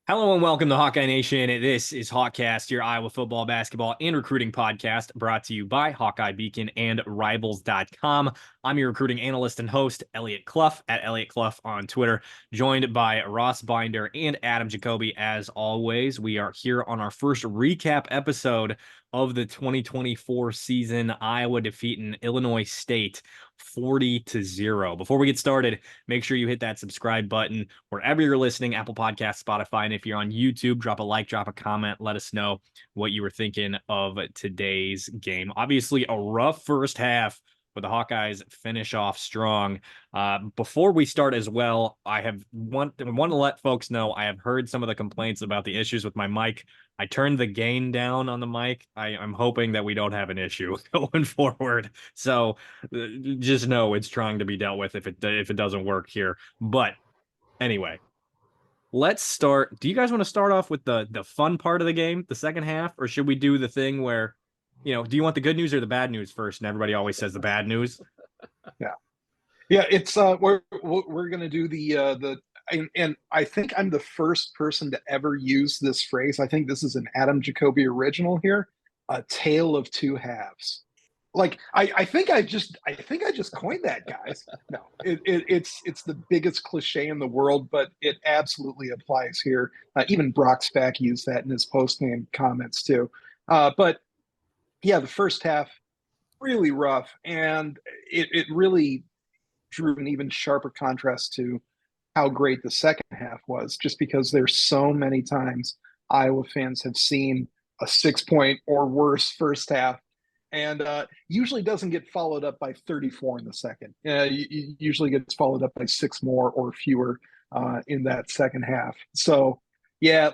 Hello and welcome to Hawkeye Nation. This is HawkCast, your Iowa football, basketball, and recruiting podcast brought to you by Hawkeye Beacon and Rivals.com. I'm your recruiting analyst and host, Eliot Clough, at Eliot Clough on Twitter, joined by Ross Binder and Adam Jacoby. As always, we are here on our first recap episode of the 2024 season, Iowa defeating Illinois State 40-0. Before we get started, make sure you hit that subscribe button wherever you're listening, Apple Podcasts, Spotify, and if you're on YouTube, drop a like, drop a comment, let us know what you were thinking of today's game. Obviously, a rough first half, but the Hawkeyes finish off strong. Before we start as well, I want to let folks know I have heard some of the complaints about the issues with my mic. I turned the gain down on the mic. I'm hoping that we don't have an issue going forward. So just know it's trying to be dealt with if it doesn't work here. But anyway, let's start. Do you guys want to start off with the fun part of the game, the second half, or should we do the thing where, do you want the good news or the bad news first? And everybody always says the bad news. Yeah, yeah. It's we're gonna do the and I think I'm the first person to ever use this phrase. I think this is an Adam Jacoby original here. A tale of two halves. Like I think I just coined that, guys. No, it's the biggest cliche in the world, but it absolutely applies here. Even Brock Spack used that in his post game comments too. But yeah, the first half really rough, and it really drew an even sharper contrast to how great the second half was, just because there's so many times Iowa fans have seen a 6 point or worse first half, and usually doesn't get followed up by 34 in the second. Usually gets followed up by six more or fewer in that second half. So, yeah,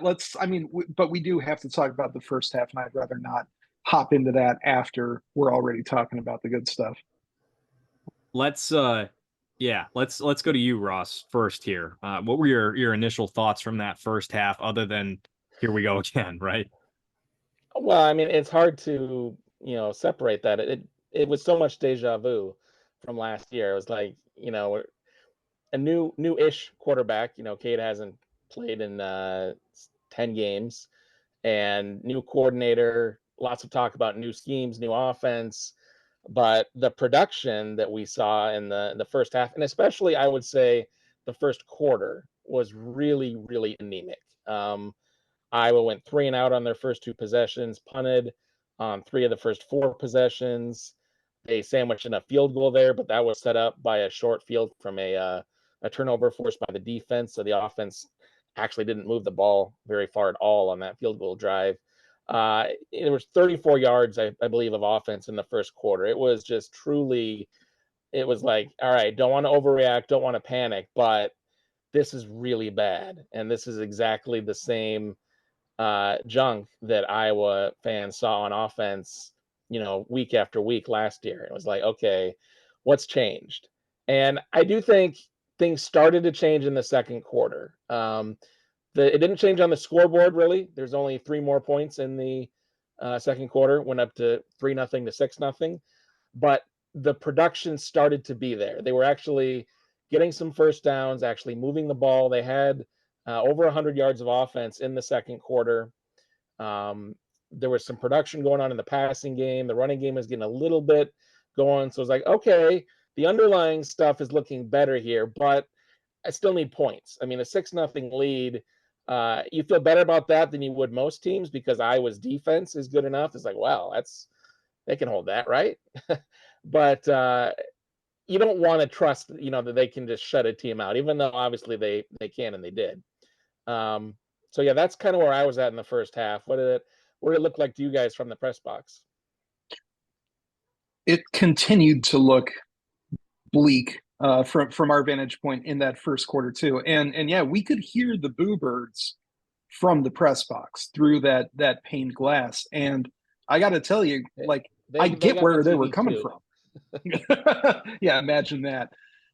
but we do have to talk about the first half, and I'd rather not hop into that after we're already talking about the good stuff. Let's let's go to you, Ross, first here. What were your initial thoughts from that first half, other than here we go again, right? Well, I mean, it's hard to, separate that. It was so much deja vu from last year. It was like, a new-ish quarterback. Cade hasn't played in 10 games, and new coordinator, lots of talk about new schemes, new offense, but the production that we saw in the first half, and especially I would say the first quarter, was really, really anemic. Iowa went 3-and-out on their first two possessions, punted on three of the first four possessions. They sandwiched in a field goal there, but that was set up by a short field from a turnover forced by the defense. So the offense actually didn't move the ball very far at all on that field goal drive. It was 34 yards, I believe, of offense in the first quarter. It was just truly, it was like, all right, don't want to overreact, don't want to panic, but this is really bad. And this is exactly the same junk that Iowa fans saw on offense, week after week last year. It was like, okay, what's changed? And I do think things started to change in the second quarter. It didn't change on the scoreboard, really. There's only 3 more points in the second quarter, went up to 3-0 to 6-0. But the production started to be there. They were actually getting some first downs, actually moving the ball. They had over 100 yards of offense in the second quarter. There was some production going on in the passing game. The running game was getting a little bit going. So it's like, okay, the underlying stuff is looking better here, but I still need points. I mean, a 6-0 lead, you feel better about that than you would most teams, because Iowa's defense is good enough. It's like, wow, they can hold that, right? But you don't want to trust, that they can just shut a team out, even though obviously they can, and they did. So yeah, that's kind of where I was at in the first half. What did it look like to you guys from the press box? It continued to look bleak from our vantage point in that first quarter too, and yeah, we could hear the boo birds from the press box through that pained glass, and I got to tell you, like, I get where they were coming from. Yeah, imagine that.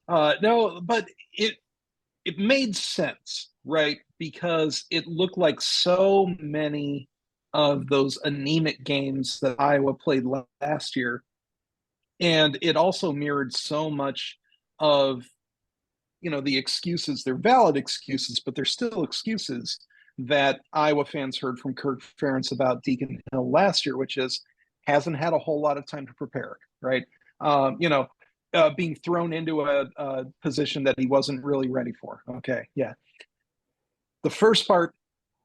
No, but it made sense, right? Because it looked like so many of those anemic games that Iowa played last year, and it also mirrored so much of the excuses. They're valid excuses, but they're still excuses that Iowa fans heard from Kirk Ferentz about Deacon Hill last year, which is hasn't had a whole lot of time to prepare, right? Being thrown into a position that he wasn't really ready for. Okay, yeah. The first part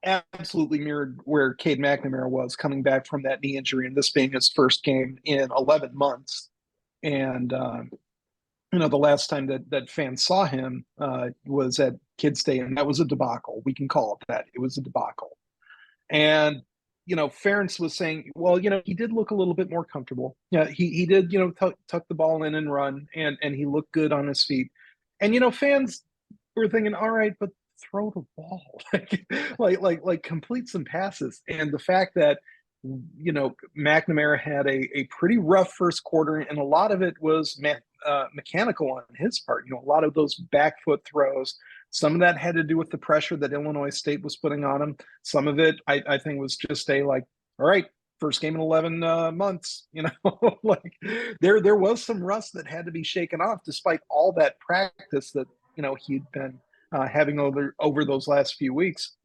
absolutely mirrored where Cade McNamara was coming back from that knee injury, and this being his first game in 11 months. And the last time that fans saw him was at Kids Day, and that was a debacle. We can call it that. It was a debacle. And Ferentz was saying, well, he did look a little bit more comfortable. Yeah, he did, tuck the ball in and run, and he looked good on his feet. And fans were thinking, all right, but throw the ball, like complete some passes. And the fact that McNamara had a pretty rough first quarter, and a lot of it was mechanical on his part. A lot of those back foot throws. Some of that had to do with the pressure that Illinois State was putting on him. Some of it, I think, was just all right, first game in 11 months. Like there was some rust that had to be shaken off, despite all that practice that he'd been having over those last few weeks.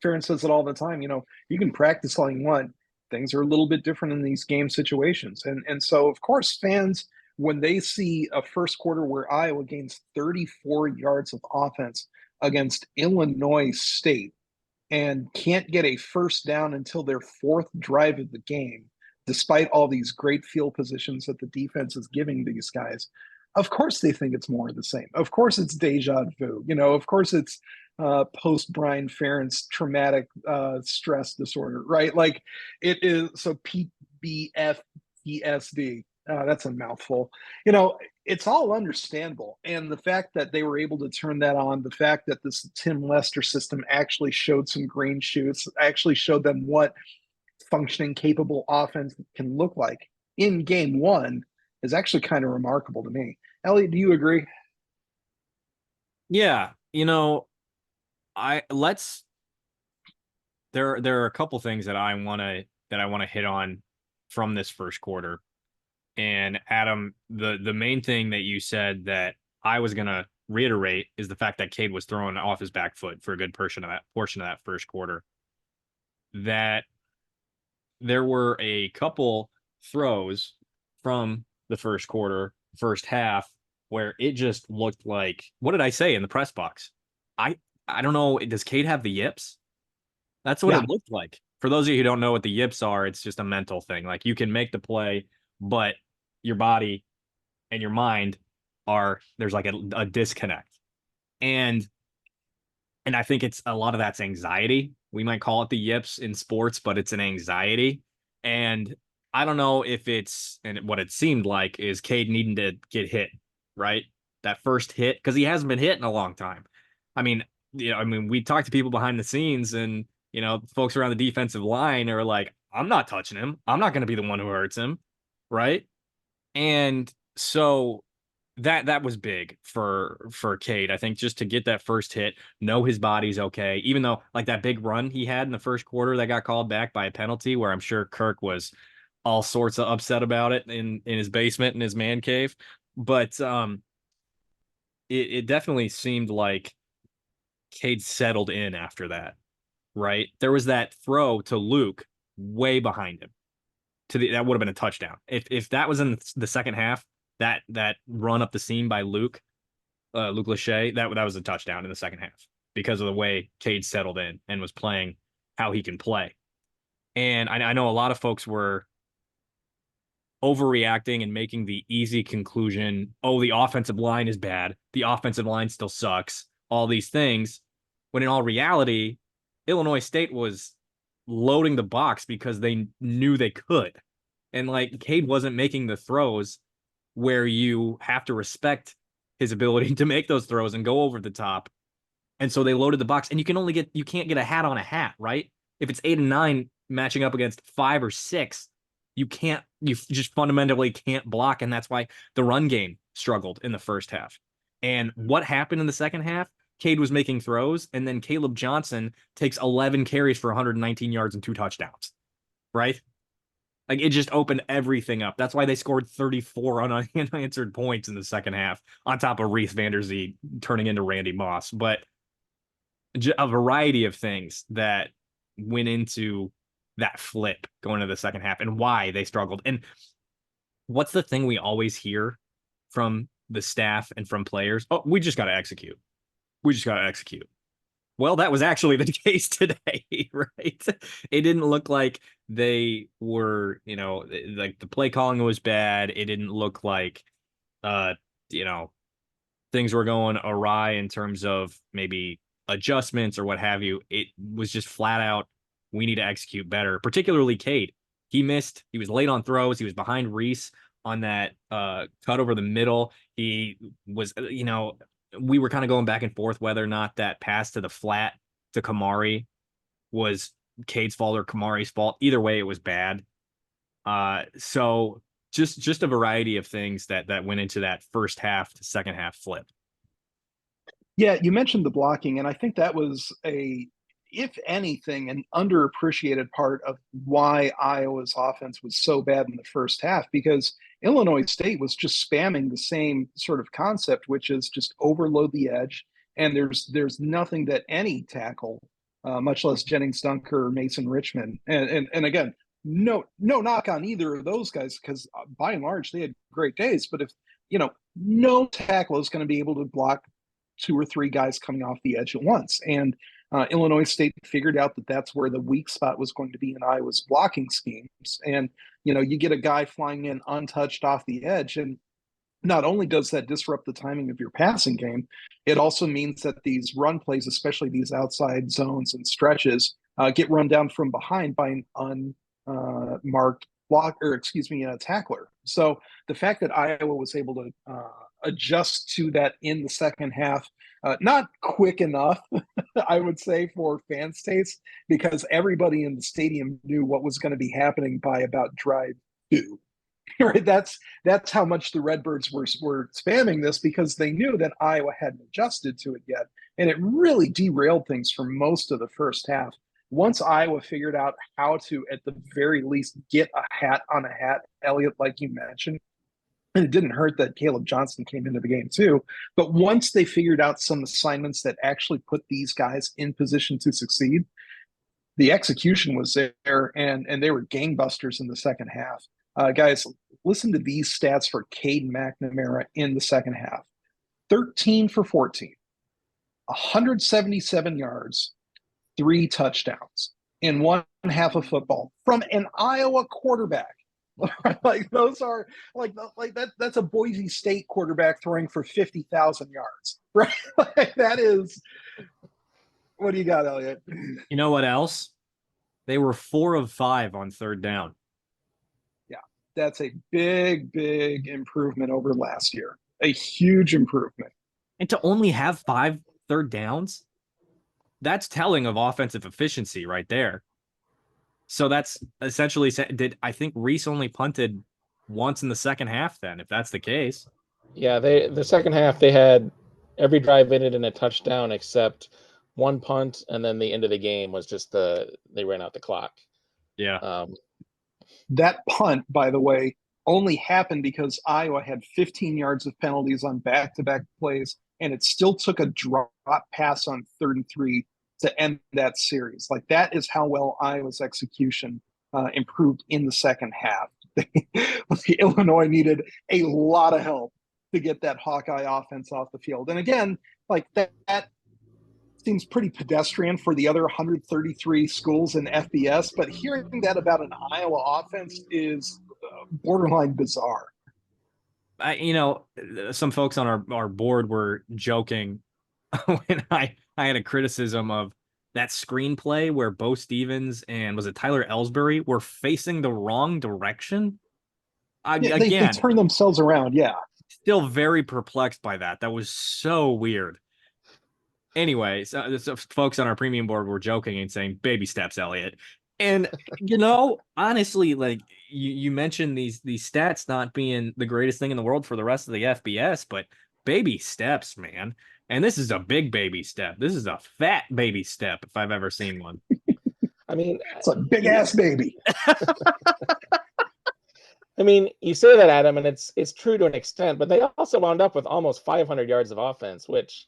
Ferentz says it all the time. You can practice all you want. Things are a little bit different in these game situations, and so of course fans, when they see a first quarter where Iowa gains 34 yards of offense against Illinois State and can't get a first down until their fourth drive of the game, despite all these great field positions that the defense is giving these guys, of course they think it's more of the same. Of course it's deja vu. Of course it's post Brian Ferentz traumatic stress disorder, right? Like it is. So PBFPSD. That's a mouthful. It's all understandable. And the fact that they were able to turn that on, the fact that this Tim Lester system actually showed some green shoots, actually showed them what functioning, capable offense can look like in game one is actually kind of remarkable to me. Eliot, do you agree? Yeah. There are a couple things that I want to hit on from this first quarter. And Adam, the main thing that you said that I was going to reiterate is the fact that Cade was throwing off his back foot for a good portion of that first quarter. That there were a couple throws from the first quarter, first half, where it just looked like, what did I say in the press box? I don't know. Does Cade have the yips? That's what it looked like. For those of you who don't know what the yips are, it's just a mental thing. Like you can make the play, but your body and your mind there's like a disconnect. And I think it's a lot of that's anxiety. We might call it the yips in sports, but it's an anxiety. And I don't know if and what it seemed like is Cade needing to get hit, right? That first hit, because he hasn't been hit in a long time. I mean, we talked to people behind the scenes, and folks around the defensive line are like, I'm not touching him. I'm not going to be the one who hurts him, right? And so that was big for Cade. I think just to get that first hit, know his body's okay, even though like that big run he had in the first quarter that got called back by a penalty, where I'm sure Kirk was all sorts of upset about it in his basement in his man cave. But it definitely seemed like Cade settled in after that, right? There was that throw to Luke way behind him. That would have been a touchdown. If that was in the second half, that run up the seam by Luke Lachey, that was a touchdown in the second half because of the way Cade settled in and was playing how he can play. And I know a lot of folks were overreacting and making the easy conclusion, oh, the offensive line is bad. The offensive line still sucks. All these things. When in all reality, Illinois State was loading the box because they knew they could. And like Cade wasn't making the throws where you have to respect his ability to make those throws and go over the top. And so they loaded the box, and you can't get a hat on a hat, right? If it's 8 and 9 matching up against 5 or 6, you just fundamentally can't block. And that's why the run game struggled in the first half. And what happened in the second half? Cade was making throws, and then Caleb Johnson takes 11 carries for 119 yards and 2 touchdowns, right? Like it just opened everything up. That's why they scored 34 unanswered points in the second half, on top of Reece Vander Zee turning into Randy Moss. But a variety of things that went into that flip going to the second half and why they struggled. And what's the thing we always hear from the staff and from players? Oh, we just got to execute. We just got to execute. Well, that was actually the case today, right? It didn't look like they were, like the play calling was bad. It didn't look like, things were going awry in terms of maybe adjustments or what have you. It was just flat out, we need to execute better, particularly Cade. He missed, he was late on throws. He was behind Reece on that cut over the middle. He was, we were kind of going back and forth whether or not that pass to the flat to Kamari was Cade's fault or Kamari's fault. Either way, it was bad. So just a variety of things that went into that first half to second half flip. Yeah, you mentioned the blocking, and I think that was if anything, an underappreciated part of why Iowa's offense was so bad in the first half, because Illinois State was just spamming the same sort of concept, which is just overload the edge, and there's nothing that any tackle, much less Jennings Dunker or Mason Richmond, and again, no knock on either of those guys, because by and large they had great days, but if no tackle is going to be able to block two or three guys coming off the edge at once. And Illinois State figured out that that's where the weak spot was going to be in Iowa's blocking schemes. And, you get a guy flying in untouched off the edge. And not only does that disrupt the timing of your passing game, it also means that these run plays, especially these outside zones and stretches, get run down from behind by an unmarked tackler. So the fact that Iowa was able to adjust to that in the second half, not quick enough, I would say, for fans' taste, because everybody in the stadium knew what was going to be happening by about drive 2. Right? That's how much the Redbirds were spamming this, because they knew that Iowa hadn't adjusted to it yet, and it really derailed things for most of the first half. Once Iowa figured out how to, at the very least, get a hat on a hat, Eliot, like you mentioned, and it didn't hurt that Caleb Johnson came into the game too. But once they figured out some assignments that actually put these guys in position to succeed, the execution was there, and they were gangbusters in the second half. Guys, listen to these stats for Cade McNamara in the second half. 13 for 14, 177 yards, 3 touchdowns in one half of football from an Iowa quarterback. Like those are like that's a Boise State quarterback throwing for 50,000 yards, right? Like that is. What do you got, Eliot? You know what else? They were 4 of 5 on third down. Yeah, that's a big improvement over last year. A huge improvement. And to only have 5 third downs, that's telling of offensive efficiency right there. So that's essentially, I think Reece only punted once in the second half then, if that's the case. Yeah, the second half, they had every drive ended in a touchdown except one punt, and then the end of the game was just they ran out the clock. Yeah. That punt, by the way, only happened because Iowa had 15 yards of penalties on back-to-back plays, and it still took a drop pass on 33 to end that series. Like, that is how well Iowa's execution improved in the second half. Illinois needed a lot of help to get that Hawkeye offense off the field. And again, like that seems pretty pedestrian for the other 133 schools in FBS, but hearing that about an Iowa offense is borderline bizarre. Some folks on our board were joking when I had a criticism of that screenplay where Bo Stevens and was it Tyler Ellsbury were facing the wrong direction. They turned themselves around. Yeah. Still very perplexed by that. That was so weird. Anyway, so folks on our premium board were joking and saying baby steps, Eliot. And, honestly, like you mentioned these stats not being the greatest thing in the world for the rest of the FBS, but baby steps, man. And this is a big baby step. This is a fat baby step if I've ever seen one. I mean, it's a big ass baby. I mean, you say that, Adam, and it's true to an extent, but they also wound up with almost 500 yards of offense, which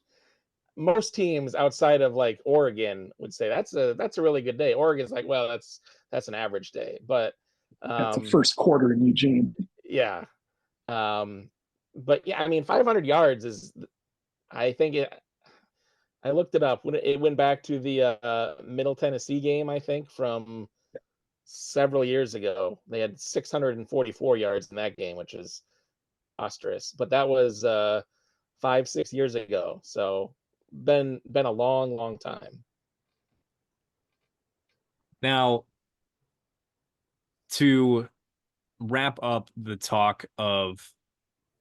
most teams outside of like Oregon would say that's a really good day. Oregon's like, well, that's an average day, but That's the first quarter in Eugene. yeah. But yeah, I mean, 500 yards is, I think I looked it up when it went back to the Middle Tennessee game, I think from several years ago. They had 644 yards in that game, which is ostrous, but that was 5-6 years ago. So been a long time. Now, to wrap up the talk of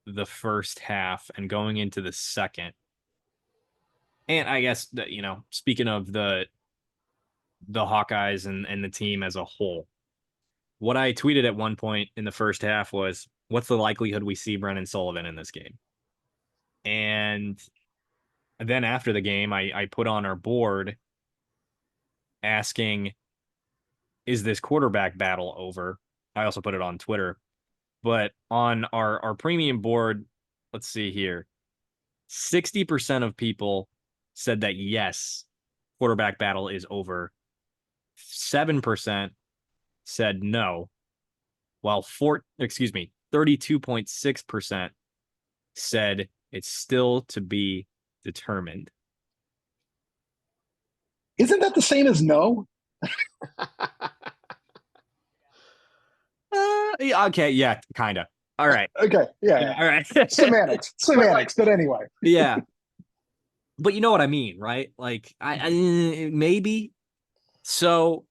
the first half and going into the second, and I guess that, speaking of the Hawkeyes and the team as a whole, what I tweeted at one point in the first half was, what's the likelihood we see Brennan Sullivan in this game? And then after the game, I put on our board asking, is this quarterback battle over? I also put it on Twitter. But on our premium board, let's see here, 60% of people said that yes, quarterback battle is over. 7% said no, while 32.6% said it's still to be determined. Isn't that the same as no? Yeah, okay, yeah, kind of. All right. Okay, yeah. All right. Semantics, but anyway. Yeah. But you know what I mean, right? Like, I maybe. So,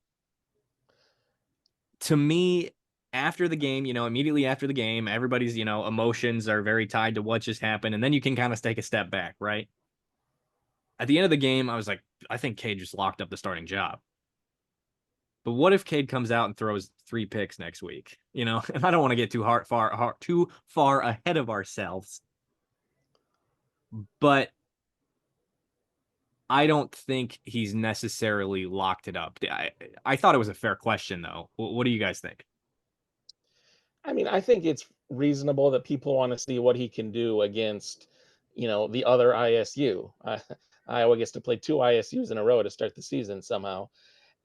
to me, after the game, immediately after the game, everybody's, emotions are very tied to what just happened. And then you can kind of take a step back, right? At the end of the game, I was like, I think Cade just locked up the starting job. But what if Cade comes out and throws 3 picks next week? And I don't want to get too far ahead of ourselves. But I don't think he's necessarily locked it up. I thought it was a fair question, though. What do you guys think? I mean, I think it's reasonable that people want to see what he can do against, the other ISU. Iowa gets to play 2 ISUs in a row to start the season somehow.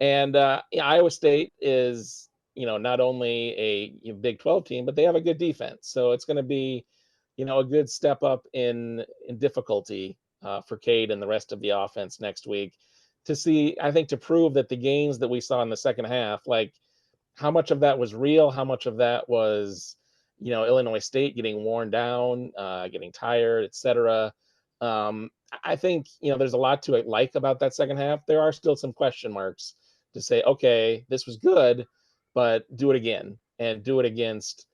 And Iowa State is, not only a Big 12 team, but they have a good defense. So it's going to be, a good step up in difficulty for Cade and the rest of the offense next week to see, I think, to prove that the gains that we saw in the second half, like how much of that was real, how much of that was, Illinois State getting worn down, getting tired, etc. I think, there's a lot to like about that second half. There are still some question marks to say, okay, this was good, but do it again and do it against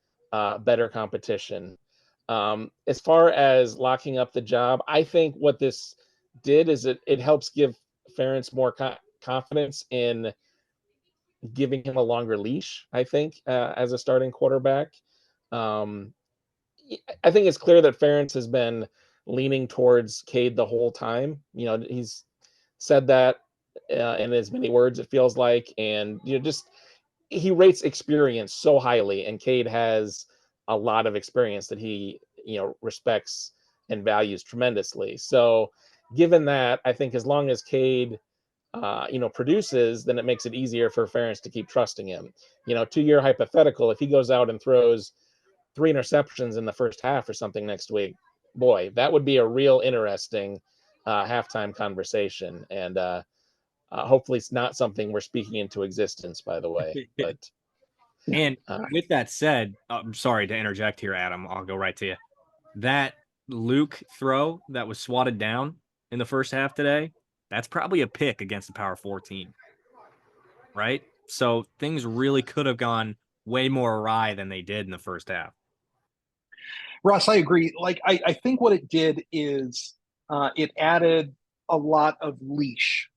better competition. As far as locking up the job, I think what this did is it helps give Ferentz more confidence in giving him a longer leash, I think, as a starting quarterback. I think it's clear that Ferentz has been leaning towards Cade the whole time. He's said that in as many words, it feels like, and just he rates experience so highly, and Cade has a lot of experience that he respects and values tremendously. So, given that, I think as long as Cade produces, then it makes it easier for Ferentz to keep trusting him. To your hypothetical, if he goes out and throws 3 interceptions in the first half or something next week, boy, that would be a real interesting halftime conversation. And hopefully it's not something we're speaking into existence, by the way. But and with that said, I'm sorry to interject here, Adam. I'll go right to you. That Luke throw that was swatted down in the first half today, that's probably a pick against the Power 4 team, right? So things really could have gone way more awry than they did in the first half. Ross, I agree. Like, I think what it did is it added a lot of leash.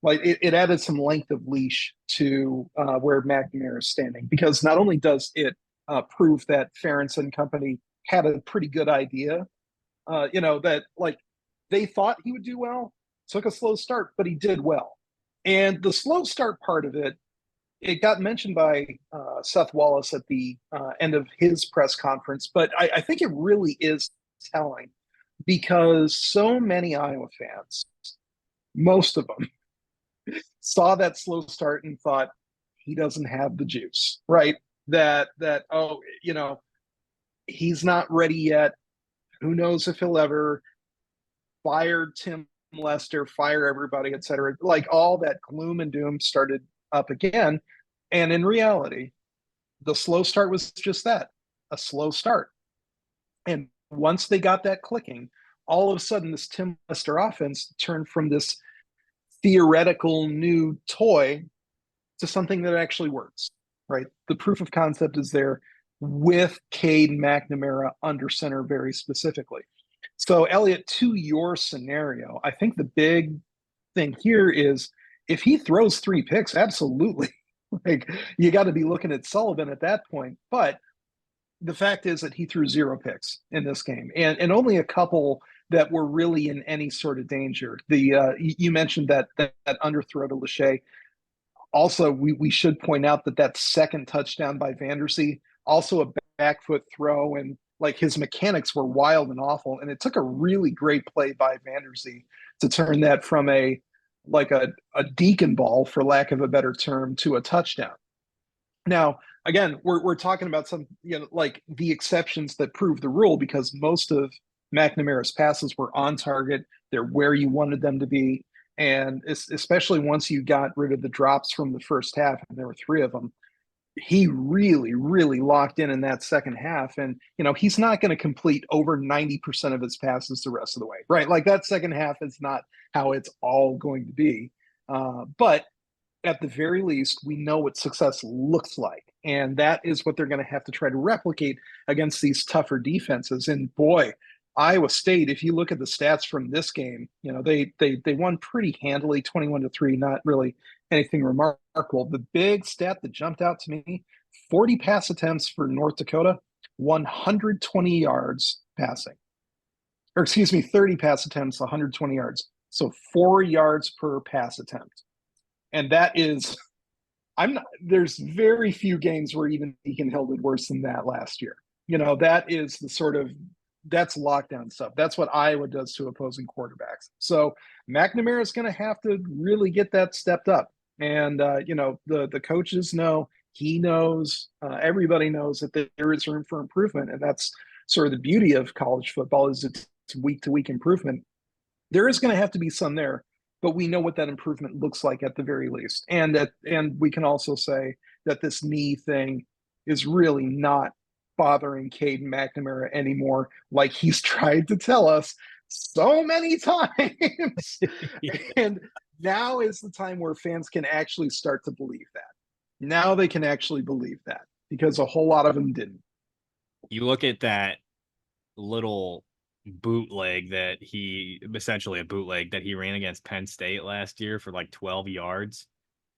Like, it added some length of leash to where McNamara is standing, because not only does it prove that Ferentz and company had a pretty good idea, that like they thought he would do well, took a slow start, but he did well. And the slow start part of it, it got mentioned by Seth Wallace at the end of his press conference, but I think it really is telling because so many Iowa fans, most of them, saw that slow start and thought he doesn't have the juice, right? That oh, he's not ready yet. Who knows if he'll ever fire Tim Lester, fire everybody, etc. Like all that gloom and doom started up again. And in reality, the slow start was just that, a slow start. And once they got that clicking, all of a sudden this Tim Lester offense turned from this theoretical new toy to something that actually works, right? The proof of concept is there with Cade McNamara under center very specifically. So, Eliot, to your scenario, I think the big thing here is if he throws 3 picks, absolutely. Like you got to be looking at Sullivan at that point. But the fact is that he threw 0 picks in this game, and only a couple that were really in any sort of danger. You mentioned that underthrow to Lachey. Also, we should point out that second touchdown by Vander Zee, also a back foot throw, and like his mechanics were wild and awful. And it took a really great play by Vander Zee to turn that from a deacon ball, for lack of a better term, to a touchdown. Now, again, we're talking about some, like the exceptions that prove the rule, because most of McNamara's passes were on target. They're where you wanted them to be. And especially once you got rid of the drops from the first half, and there were 3 of them, he really, really locked in that second half. And, he's not going to complete over 90% of his passes the rest of the way, right? Like that second half is not how it's all going to be. But at the very least, we know what success looks like. And that is what they're going to have to try to replicate against these tougher defenses. And boy, Iowa State, if you look at the stats from this game, they won pretty handily, 21-3, not really anything remarkable. The big stat that jumped out to me, 40 pass attempts for North Dakota, 120 yards passing. Or excuse me, 30 pass attempts, 120 yards. So 4 yards per pass attempt. And that is, there's very few games where even Deacon Hill did worse than that last year. That is that's lockdown stuff. That's what Iowa does to opposing quarterbacks. So McNamara is going to have to really get that stepped up. And, the coaches know, he knows, everybody knows that there is room for improvement. And that's sort of the beauty of college football, is it's week-to-week improvement. There is going to have to be some there, but we know what that improvement looks like at the very least. And we can also say that this knee thing is really not bothering Cade McNamara anymore, like he's tried to tell us so many times. And now is the time where fans can actually start to believe that. Now they can actually believe that, because a whole lot of them didn't. You look at that little bootleg that he ran against Penn State last year for like 12 yards.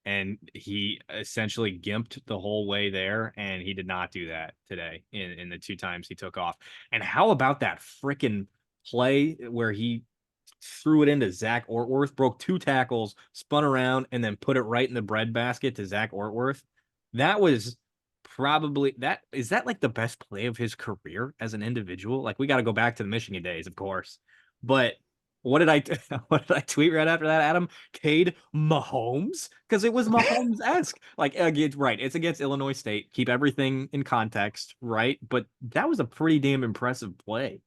And he essentially gimped the whole way there, and he did not do that today in the 2 times he took off. And how about that freaking play where he threw it into Zach Ortworth, broke 2 tackles, spun around, and then put it right in the breadbasket to Zach Ortworth? That was probably is that like the best play of his career as an individual? Like, we got to go back to the Michigan days, of course, but what did I tweet right after that, Adam? Cade Mahomes? Because it was Mahomes-esque. Like, right, it's against Illinois State. Keep everything in context, right? But that was a pretty damn impressive play.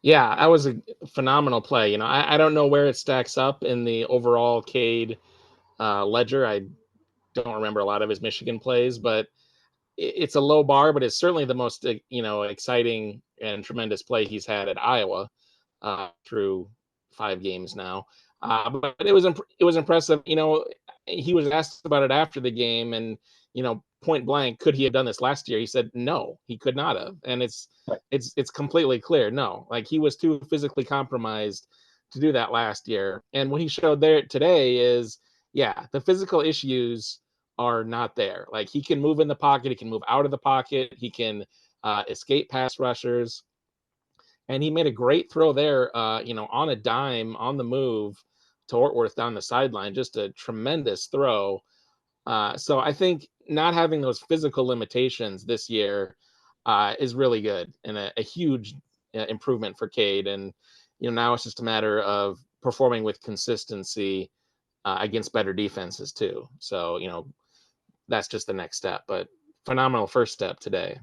Yeah, that was a phenomenal play. I don't know where it stacks up in the overall Cade ledger. I don't remember a lot of his Michigan plays, but it's a low bar, but it's certainly the most, exciting and tremendous play he's had at Iowa through 5 games now. But it was impressive. He was asked about it after the game, and point blank, could he have done this last year? He said no, he could not have, and it's completely clear no. Like, he was too physically compromised to do that last year, and what he showed there today is, yeah, the physical issues are not there. Like, he can move in the pocket, he can move out of the pocket, he can escape pass rushers, and he made a great throw there, on a dime, on the move to Ortworth down the sideline. Just a tremendous throw. So I think not having those physical limitations this year is really good and a huge improvement for Cade. And now it's just a matter of performing with consistency against better defenses too. So that's just the next step. But phenomenal first step today.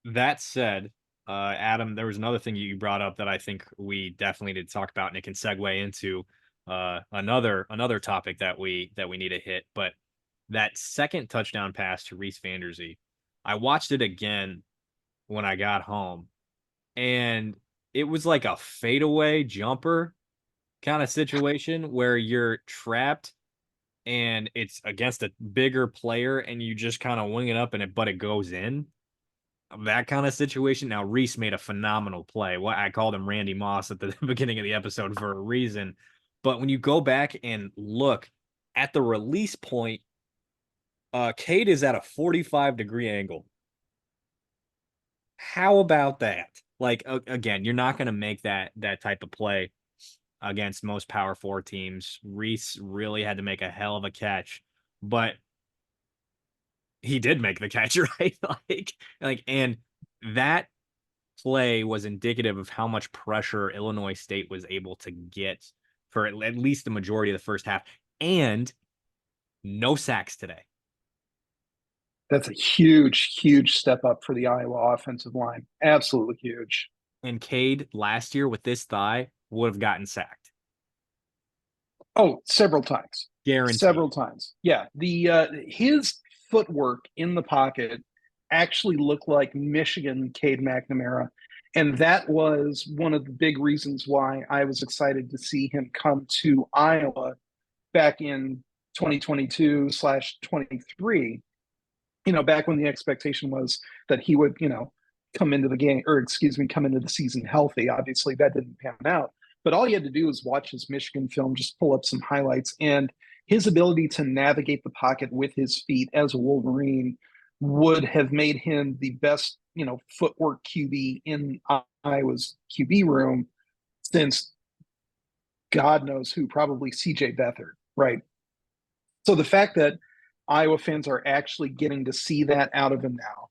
That said, Adam, there was another thing you brought up that I think we definitely need to talk about, and it can segue into another topic that we need to hit. But that second touchdown pass to Reece Vander Zee, I watched it again when I got home, and it was like a fadeaway jumper kind of situation where you're trapped and it's against a bigger player and you just kind of wing it up but it goes in. That kind of situation. Now, Reece made a phenomenal play. What I called him Randy Moss at the beginning of the episode for a reason. But when you go back and look at the release point, Cade is at a 45-degree angle. How about that? Like, again, you're not going to make that type of play against most Power 4 teams. Reece really had to make a hell of a catch, but he did make the catch, right? And that play was indicative of how much pressure Illinois State was able to get for at least the majority of the first half, and no sacks today. That's a huge, huge step up for the Iowa offensive line. Absolutely huge. And Cade last year with this thigh would have gotten sacked. Oh, several times. Guaranteed. Several times. Yeah. His footwork in the pocket actually looked like Michigan Cade McNamara. And that was one of the big reasons why I was excited to see him come to Iowa back in 2022/23. Back when the expectation was that he would, come into the game, or excuse me, come into the season healthy. Obviously, that didn't pan out. But all you had to do was watch his Michigan film, just pull up some highlights, and his ability to navigate the pocket with his feet as a Wolverine would have made him the best, footwork QB in Iowa's QB room since God knows who, probably CJ Beathard, right? So the fact that Iowa fans are actually getting to see that out of him now,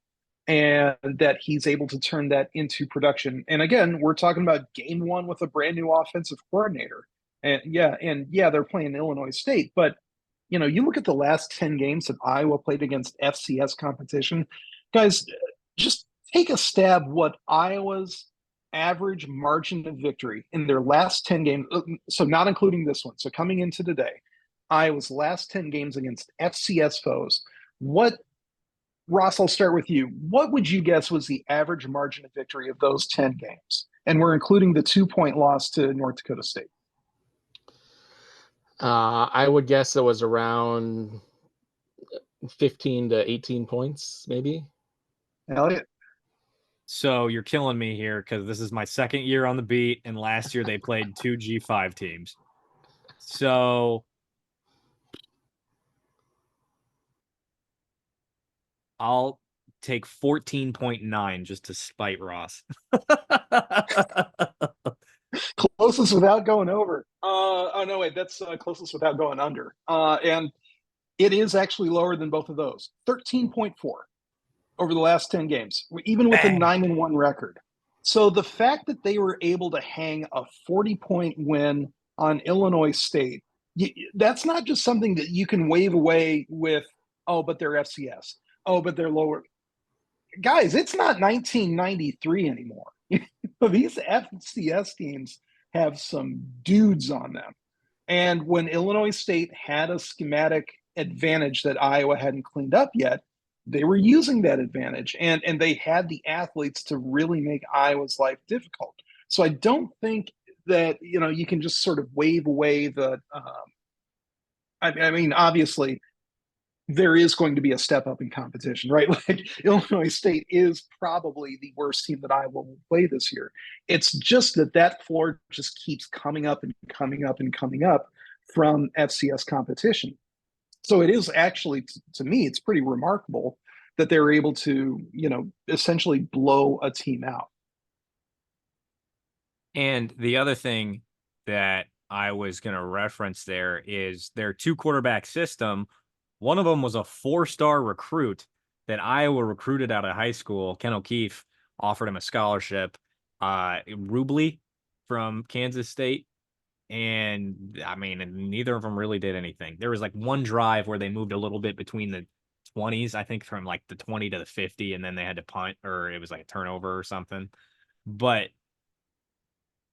and that he's able to turn that into production. And again, we're talking about game one with a brand new offensive coordinator. And they're playing Illinois State, but you look at the last 10 games that Iowa played against FCS competition, guys, just take a stab what Iowa's average margin of victory in their last 10 games, so not including this one. So coming into today, Iowa's last 10 games against FCS foes. Ross, I'll start with you. What would you guess was the average margin of victory of those 10 games? And we're including the 2-point loss to North Dakota State. I would guess it was around 15 to 18 points, maybe. Eliot? So you're killing me here because this is my second year on the beat, and last year they played 2 G5 teams. So I'll take 14.9 just to spite Ross. Closest without going over. Oh, no, wait, that's closest without going under. And it is actually lower than both of those. 13.4 over the last 10 games, even with a 9-1 record. So the fact that they were able to hang a 40-point win on Illinois State, that's not just something that you can wave away with, oh, but they're FCS. Oh, but they're lower. Guys, it's not 1993 anymore. These FCS teams have some dudes on them. And when Illinois State had a schematic advantage that Iowa hadn't cleaned up yet, they were using that advantage. And they had the athletes to really make Iowa's life difficult. So I don't think that, you can just sort of wave away the I mean, obviously, there is going to be a step up in competition, right? Like Illinois State is probably the worst team that Iowa will play this year. It's just that floor just keeps coming up and coming up and coming up from FCS competition. So it is actually, to me, it's pretty remarkable that they're able to, essentially blow a team out. And the other thing that I was going to reference there is their 2-quarterback system. One of them was a 4-star recruit that Iowa recruited out of high school. Ken O'Keefe offered him a scholarship. Rubley from Kansas State. And I mean, neither of them really did anything. There was like one drive where they moved a little bit between the 20s, I think from like the 20 to the 50, and then they had to punt, or it was like a turnover or something. But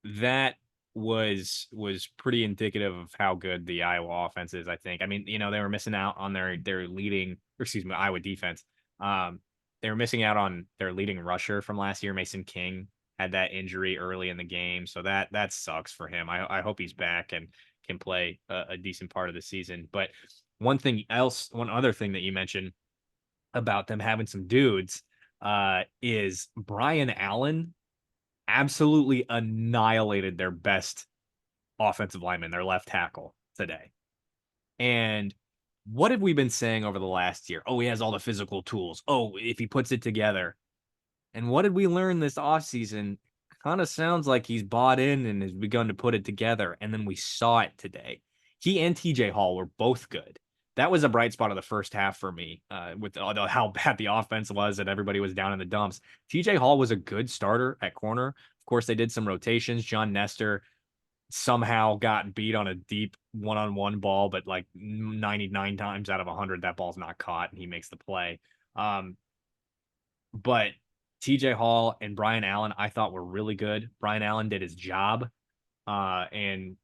that was pretty indicative of how good the Iowa offense is, I think. I mean, you know, they were missing out on their leading, or excuse me, Iowa defense. They were missing out on their leading rusher from last year. Mason King had that injury early in the game, so that sucks for him. I hope he's back and can play a decent part of the season. But one other thing that you mentioned about them having some dudes is Brian Allen absolutely annihilated their best offensive lineman, their left tackle today. And what have we been saying over the last year? Oh, he has all the physical tools. Oh, if he puts it together. And what did we learn this offseason? Kind of sounds like he's bought in and has begun to put it together. And then we saw it today. He and TJ Hall were both good. That was a bright spot of the first half for me, with how bad the offense was and everybody was down in the dumps. TJ Hall was a good starter at corner. Of course, they did some rotations. John Nestor somehow got beat on a deep one-on-one ball, but like 99 times out of 100, that ball's not caught, and he makes the play. But TJ Hall and Brian Allen, I thought were really good. Brian Allen did his job. And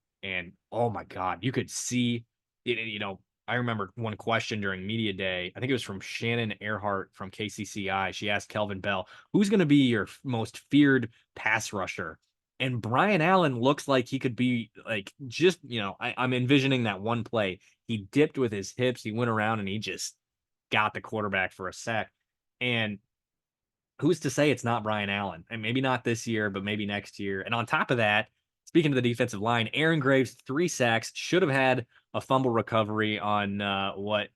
oh my God, you could see it, you know, I remember one question during media day. I think it was from Shannon Earhart from KCCI. She asked Kelvin Bell, who's going to be your most feared pass rusher? And Brian Allen looks like he could be like, just, you know, I'm envisioning that one play. He dipped with his hips. He went around and he just got the quarterback for a sack. And who's to say it's not Brian Allen? And maybe not this year, but maybe next year. And on top of that, speaking of the defensive line, Aaron Graves, 3 sacks, should have had a fumble recovery on what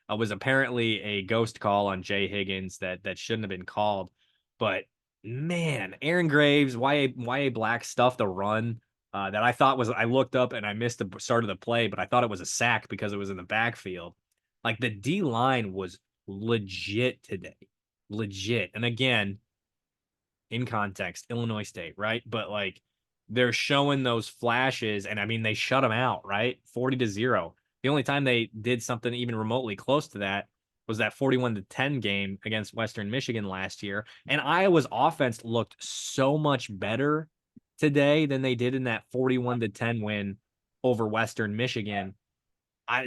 was apparently a ghost call on Jay Higgins that shouldn't have been called. But man, Aaron Graves, YA Black stuffed a run that I thought was, I looked up and I missed the start of the play, but I thought it was a sack because it was in the backfield. Like the D line was legit today. Legit. And again, in context, Illinois State, right? But like they're showing those flashes, and I mean they shut them out, right? 40-0. The only time they did something even remotely close to that was that 41-10 game against Western Michigan last year. And Iowa's offense looked so much better today than they did in that 41-10 win over Western Michigan.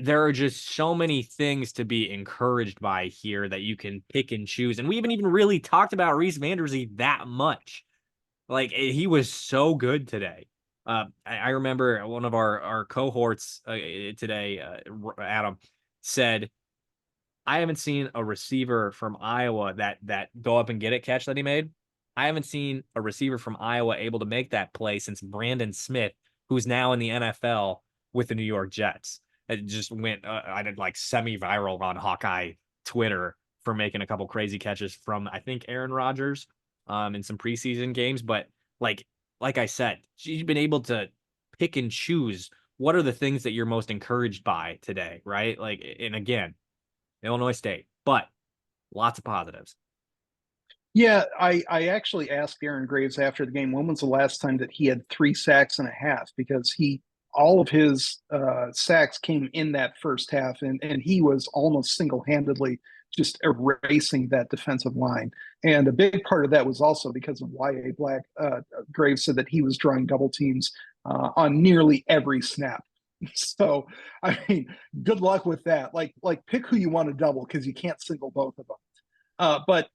There are just so many things to be encouraged by here that you can pick and choose. And we haven't even really talked about Reece Vander Zee that much. Like, he was so good today. I remember one of our cohorts today, Adam, said, I haven't seen a receiver from Iowa that go up and get it catch that he made. I haven't seen a receiver from Iowa able to make that play since Brandon Smith, who's now in the NFL with the New York Jets. It just went, I did like semi-viral on Hawkeye Twitter for making a couple crazy catches from, I think, Aaron Rodgers in some preseason games. But like I said, she's been able to pick and choose what are the things that you're most encouraged by today, right? Like, and again, Illinois State, but lots of positives. Yeah, I actually asked Aaron Graves after the game, when was the last time that he had 3 sacks and a half? Because all of his sacks came in that first half, and he was almost single-handedly just erasing that defensive line. And a big part of that was also because of YA Black. Graves said that he was drawing double teams on nearly every snap. So, I mean, good luck with that. Like pick who you want to double, because you can't single both of them. But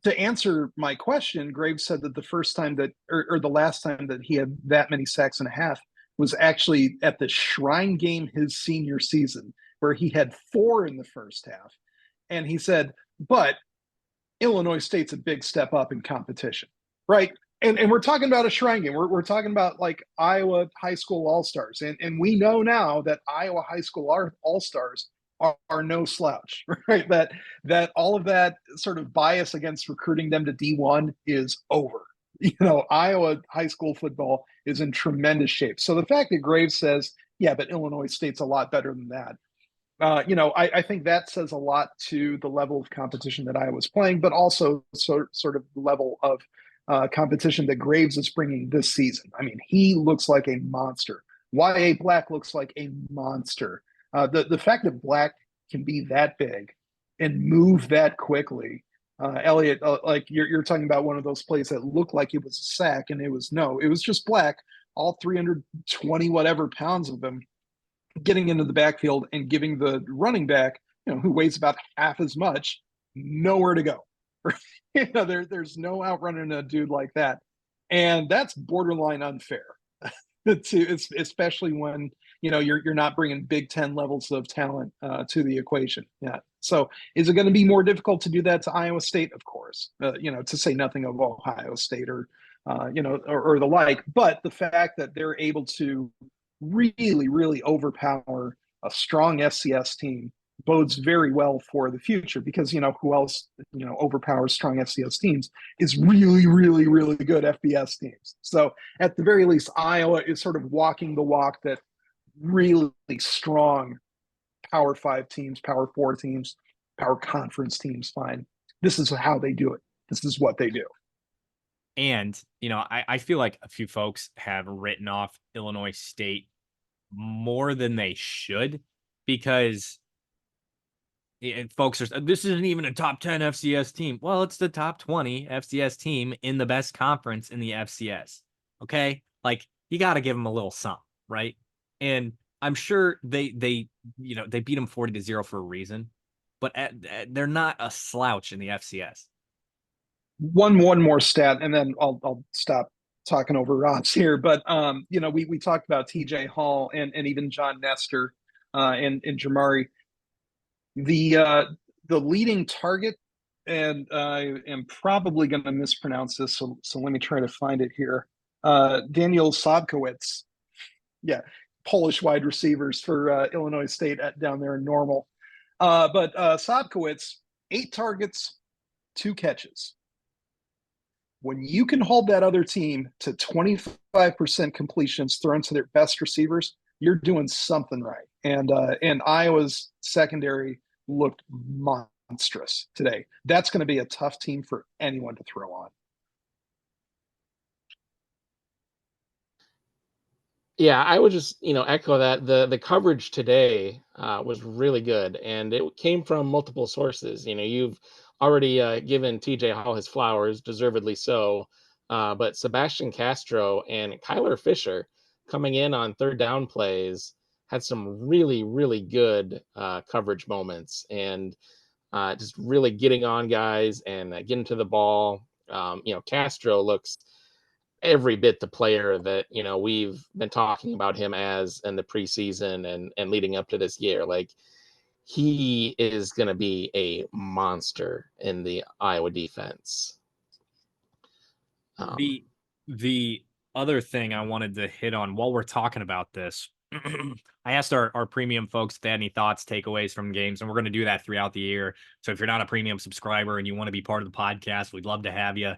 to answer my question, Graves said that the first time that, or the last time that he had that many sacks and a half was actually at the Shrine game his senior season, where he had 4 in the first half. And he said, but Illinois State's a big step up in competition, right? And we're talking about a Shrine game. We're talking about like Iowa high school all-stars. And we know now that Iowa high school all-stars are no slouch, right? That all of that sort of bias against recruiting them to D1 is over. You know, Iowa high school football is in tremendous shape. So the fact that Graves says, yeah, but Illinois State's a lot better than that, I think that says a lot to the level of competition that I was playing, but also sort of the level of competition that Graves is bringing this season. I mean, he looks like a monster. YA Black looks like a monster. The fact that Black can be that big and move that quickly, Eliot, like you're talking about one of those plays that looked like it was a sack, and it was just Black, all 320 whatever pounds of him getting into the backfield and giving the running back, who weighs about half as much, nowhere to go. There's no outrunning a dude like that, and that's borderline unfair. Especially when you're not bringing Big Ten levels of talent to the equation. Yeah. So is it going to be more difficult to do that to Iowa State? Of course. To say nothing of Ohio State or the like. But the fact that they're able to really, really overpower a strong FCS team bodes very well for the future, because who else overpowers strong FCS teams is really, really, really good FBS teams. So at the very least, Iowa is sort of walking the walk that really strong Power 5 teams, Power 4 teams, Power Conference teams find. This is how they do it. This is what they do. And, I feel like a few folks have written off Illinois State more than they should, because folks are, this isn't even a top 10 FCS team. Well, it's the top 20 FCS team in the best conference in the FCS. Okay. Like, you got to give them a little something, right? And I'm sure they beat them 40-0 for a reason, but they're not a slouch in the FCS. One more stat, and then I'll stop talking over Ross here. But we talked about TJ Hall and even John Nestor and Jamari. The leading target, and I am probably going to mispronounce this, so let me try to find it here. Daniel Sobkowitz, yeah, Polish wide receivers for Illinois State down there in Normal. But Sobkowitz, 8 targets, 2 catches. When you can hold that other team to 25% completions thrown to their best receivers, you're doing something right. And Iowa's secondary looked monstrous today. That's going to be a tough team for anyone to throw on. Yeah, I would just echo that. The coverage today was really good, and it came from multiple sources. You've already given TJ Hall his flowers, deservedly so, but Sebastian Castro and Kyler Fisher coming in on third down plays had some really, really good coverage moments, and just really getting on guys and getting to the ball. Castro looks every bit the player that we've been talking about him as in the preseason and leading up to this year. Like, he is going to be a monster in the Iowa defense. The other thing I wanted to hit on while we're talking about this, I asked our premium folks if they had any thoughts, takeaways from games, and we're going to do that throughout the year. So if you're not a premium subscriber and you want to be part of the podcast, we'd love to have you.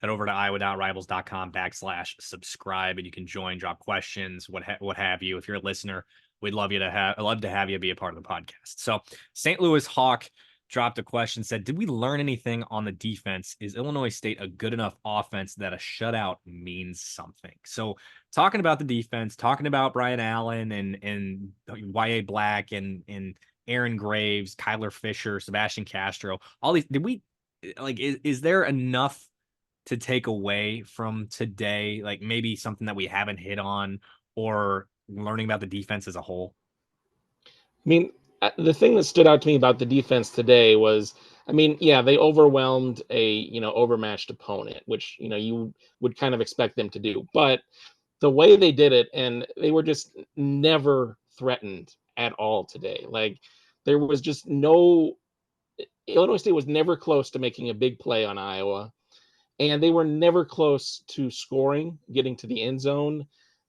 Head over to iowa.rivals.com/subscribe, and you can join, drop questions, what have you. If you're a listener, we'd love to have you be a part of the podcast. So St. Louis Hawk dropped a question, said, did we learn anything on the defense? Is Illinois State a good enough offense that a shutout means something? So talking about the defense, talking about Brian Allen and YA Black and Aaron Graves, Kyler Fisher, Sebastian Castro, all these, is there enough to take away from today? Like, maybe something that we haven't hit on, or learning about the defense as a whole? I mean, the thing that stood out to me about the defense today was, they overwhelmed a, overmatched opponent, which, you would kind of expect them to do. But the way they did it, and they were just never threatened at all today. Like, there was just Illinois State was never close to making a big play on Iowa. And they were never close to scoring, getting to the end zone,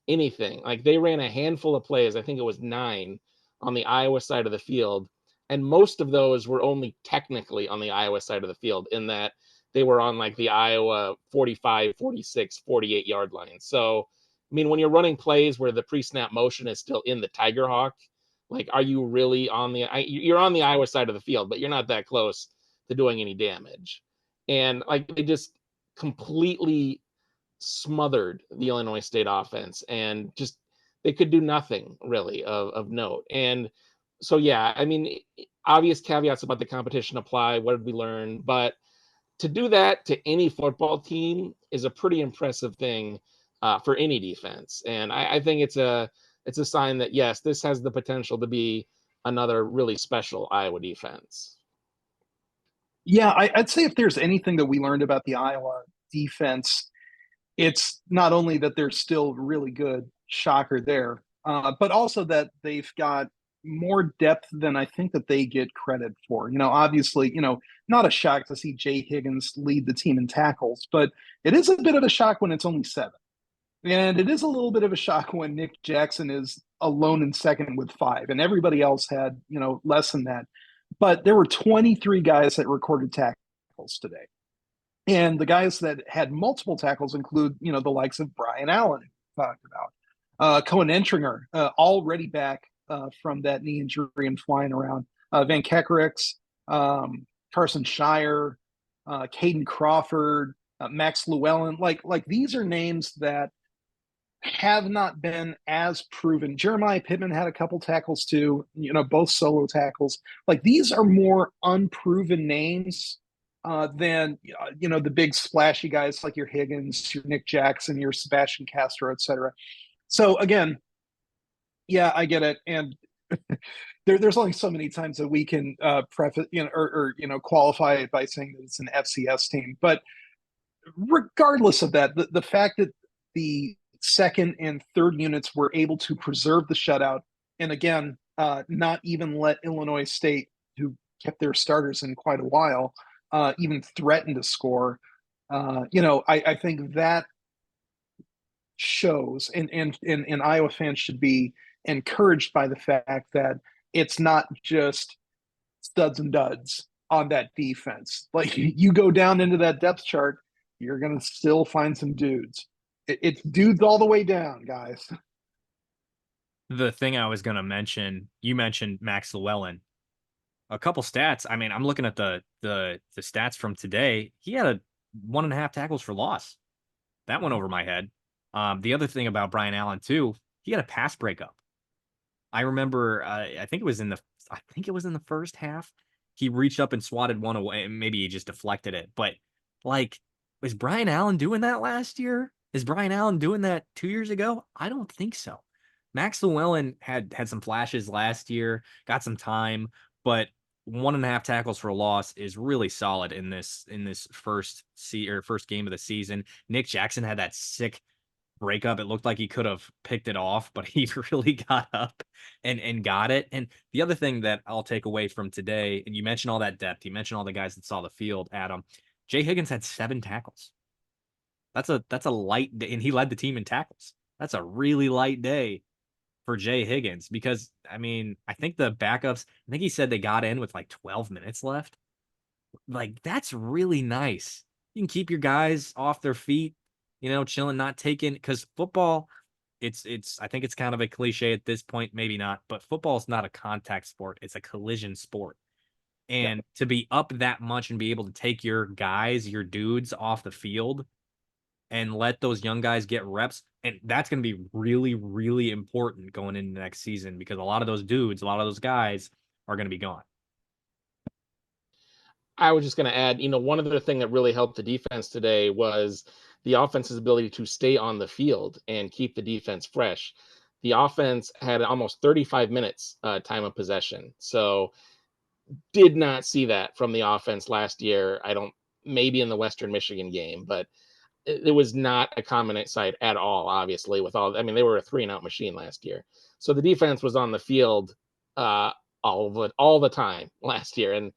anything. Like, they ran a handful of plays, I think it was 9, on the Iowa side of the field. And most of those were only technically on the Iowa side of the field, in that they were on like the Iowa 45, 46, 48-yard line. So, when you're running plays where the pre-snap motion is still in the Tiger Hawk, Like, are you really you're on the Iowa side of the field, but you're not that close to doing any damage. And like, they just completely smothered the Illinois State offense, and just they could do nothing really of note. And so, yeah, I mean, obvious caveats about the competition apply. What did we learn? But to do that to any football team is a pretty impressive thing for any defense. And I think it's a sign that, yes, this has the potential to be another really special Iowa defense. Yeah, I'd say if there's anything that we learned about the Iowa defense, it's not only that they're still really good, shocker there, but also that they've got more depth than I think that they get credit for. Obviously, not a shock to see Jay Higgins lead the team in tackles, but it is a bit of a shock when it's only 7. And it is a little bit of a shock when Nick Jackson is alone in second with 5, and everybody else had, less than that. But there were 23 guys that recorded tackles today. And the guys that had multiple tackles include, the likes of Brian Allen, we talked about, Cohen Entringer, already back from that knee injury and flying around, Van Kekerix, Carson Shire, Caden Crawford, Max Llewellyn. Like these are names that have not been as proven. Jeremiah Pittman had a couple tackles too, both solo tackles. Like these are more unproven names than the big splashy guys like your Higgins, your Nick Jackson, your Sebastian Castro, etc. So again, yeah, I get it, and there's only so many times that we can preface, or qualify it by saying that it's an FCS team. But regardless of that, the fact that the second and third units were able to preserve the shutout, and again, not even let Illinois State, who kept their starters in quite a while, even threaten to score. I think that shows, and Iowa fans should be encouraged by the fact that it's not just studs and duds on that defense. Like you go down into that depth chart, you're going to still find some dudes. It's dudes all the way down, guys. The thing I was going to mention, you mentioned Max Llewellyn. A couple stats. I mean, I'm looking at the stats from today. He had a 1.5 tackles for loss. That went over my head. The other thing about Brian Allen too, he had a pass breakup. I remember, I think it was in the first half. He reached up and swatted one away. Maybe he just deflected it. But like, was Brian Allen doing that last year? Is Brian Allen doing that 2 years ago? I don't think so. Max Llewellyn had some flashes last year, got some time, but 1.5 tackles for a loss is really solid in this first game of the season. Nick Jackson had that sick breakup. It looked like he could have picked it off, but he really got up and got it. And the other thing that I'll take away from today, and you mentioned all that depth, you mentioned all the guys that saw the field, Adam. Jay Higgins had 7 tackles. That's a light day, and he led the team in tackles. That's a really light day for Jay Higgins, because I mean, I think the backups, I think he said they got in with like 12 minutes left. Like, that's really nice. You can keep your guys off their feet, chilling, not taking, because football, it's I think it's kind of a cliche at this point, maybe not, but football is not a contact sport. It's a collision sport. And to be up that much and be able to take your guys, your dudes off the field and let those young guys get reps. And that's going to be really, really important going into next season, because a lot of those dudes, a lot of those guys are going to be gone. I was just going to add, one other thing that really helped the defense today was the offense's ability to stay on the field and keep the defense fresh. The offense had almost 35 minutes time of possession. So did not see that from the offense last year. Maybe in the Western Michigan game, but it was not a common sight at all, obviously, they were a 3-and-out machine last year. So the defense was on the field all the time last year. And,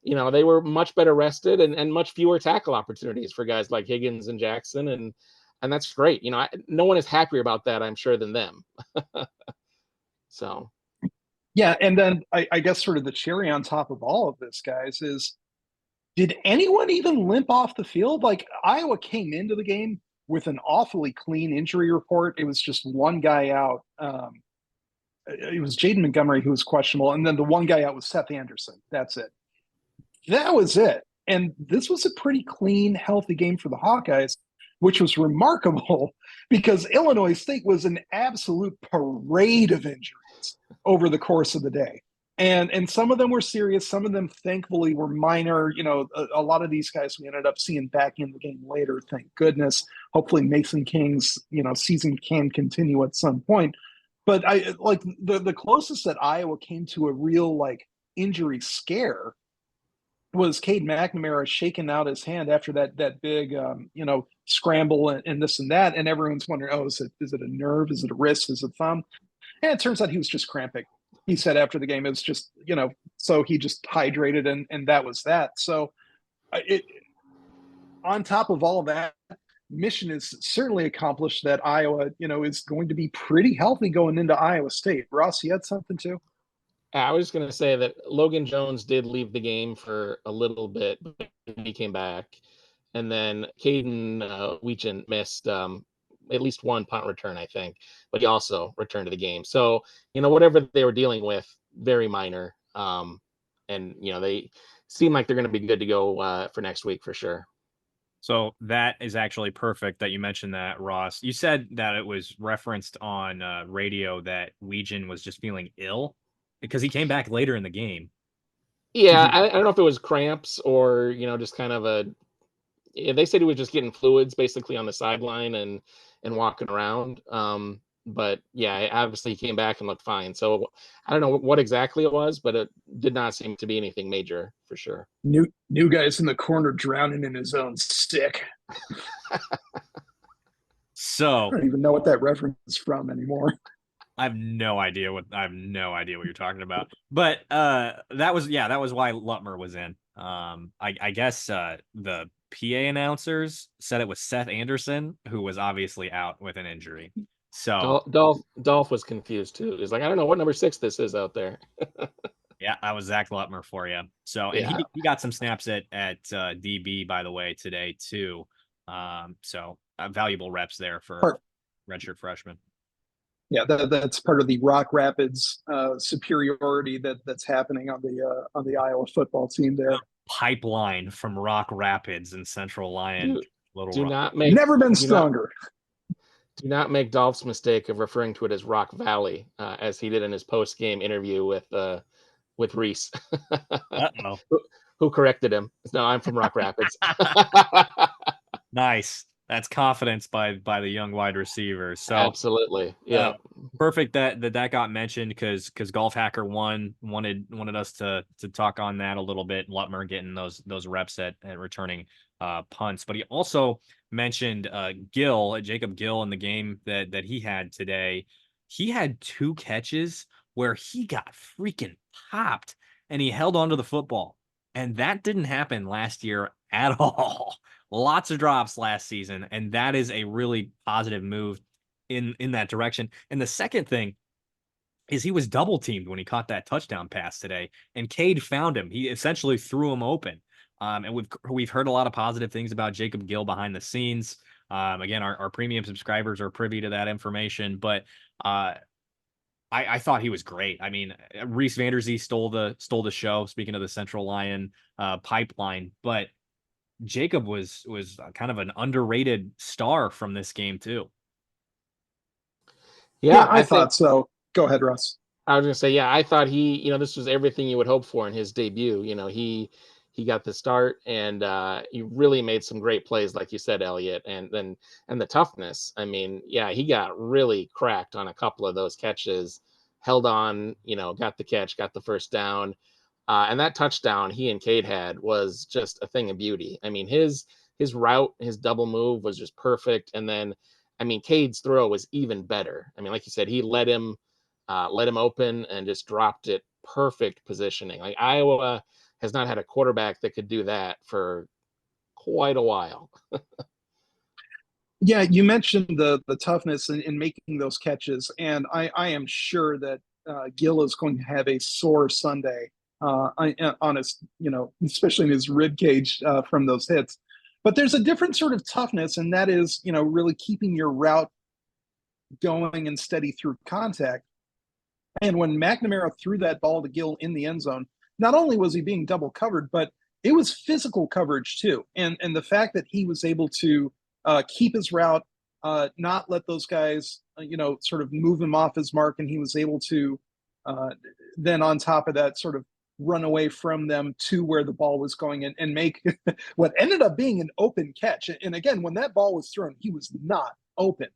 they were much better rested and much fewer tackle opportunities for guys like Higgins and Jackson. And that's great. No one is happier about that, I'm sure, than them. So. Yeah. And then I guess sort of the cherry on top of all of this, guys, is, did anyone even limp off the field? Like, Iowa came into the game with an awfully clean injury report. It was just one guy out. it was Jaden Montgomery who was questionable, and then the one guy out was Seth Anderson. That's it. That was it. And this was a pretty clean, healthy game for the Hawkeyes, which was remarkable because Illinois State was an absolute parade of injuries over the course of the day. And some of them were serious. Some of them, thankfully, were minor. A lot of these guys we ended up seeing back in the game later, thank goodness. Hopefully Mason King's, season can continue at some point. But I like the closest that Iowa came to a real injury scare was Cade McNamara shaking out his hand after that big scramble and this and that, and everyone's wondering, is it a nerve? Is it a wrist? Is it a thumb? And it turns out he was just cramping. He said after the game it was just so he just hydrated and that was that. So on top of all of that, mission is certainly accomplished that Iowa is going to be pretty healthy going into Iowa State. Ross, you had something too? I was just going to say that Logan Jones did leave the game for a little bit, but he came back. And then Caden Weechin missed at least one punt return, I think, but he also returned to the game. So, whatever they were dealing with, very minor. And, they seem like they're going to be good to go for next week for sure. So that is actually perfect that you mentioned that, Ross. You said that it was referenced on radio that Weechin was just feeling ill because he came back later in the game. Yeah, I don't know if it was cramps or, just kind of they said he was just getting fluids basically on the sideline and walking around. But yeah, obviously he came back and looked fine. So I don't know what exactly it was, but it did not seem to be anything major for sure. New guy's in the corner drowning in his own stick. So I don't even know what that reference is from anymore. I have no idea what you're talking about. But that was why Lutmer was in. I guess the PA announcers said it was Seth Anderson, who was obviously out with an injury. So Dolph was confused too. He's like, I don't know what number 6 this is out there. Yeah, that was Zach Lutmer for you. So and Yeah. he got some snaps at DB, by the way, today too. So valuable reps there for redshirt freshman. Yeah, that's part of the Rock Rapids superiority that's happening on the Iowa football team there. Pipeline from Rock Rapids and Central Lyon. Never been stronger. Do not make Dolph's mistake of referring to it as Rock Valley, as he did in his post-game interview with Reece. Uh-oh. Who corrected him? No, I'm from Rock Rapids. Nice. That's confidence by the young wide receiver. So absolutely, yeah, perfect that got mentioned because Golf Hacker wanted us to talk on that a little bit. Lutmer getting those reps at returning punts, but he also mentioned Jacob Gill in the game that he had today. He had 2 catches where he got freaking popped and he held onto the football, and that didn't happen last year at all. Lots of drops last season, and that is a really positive move in that direction. And the second thing is he was double teamed when he caught that touchdown pass today, and Cade found him. He essentially threw him open. And we've heard a lot of positive things about Jacob Gill behind the scenes. Again, our premium subscribers are privy to that information, but I thought he was great. I mean, Reece Vander Zee stole the show. Speaking of the Central Lyon pipeline, but Jacob was kind of an underrated star from this game too. Yeah, I thought so. Go ahead, Russ. I was gonna say, yeah, I thought he, this was everything you would hope for in his debut. He got the start and he really made some great plays, like you said, Eliot, and the toughness. I mean, yeah, he got really cracked on a couple of those catches, held on, got the catch, got the first down. And that touchdown he and Cade had was just a thing of beauty. I mean, his route, his double move was just perfect. And then, I mean, Cade's throw was even better. I mean, like you said, he let him open and just dropped it. Perfect positioning. Like Iowa has not had a quarterback that could do that for quite a while. Yeah, you mentioned the toughness in making those catches, and I am sure that Gill is going to have a sore Sunday on his, especially in his rib cage from those hits. But there's a different sort of toughness, and that is, really keeping your route going and steady through contact. And when McNamara threw that ball to Gill in the end zone, not only was he being double covered, but it was physical coverage too. And the fact that he was able to keep his route, not let those guys, sort of move him off his mark, and he was able to then on top of that sort of run away from them to where the ball was going and make what ended up being an open catch. And again, when that ball was thrown, he was not open,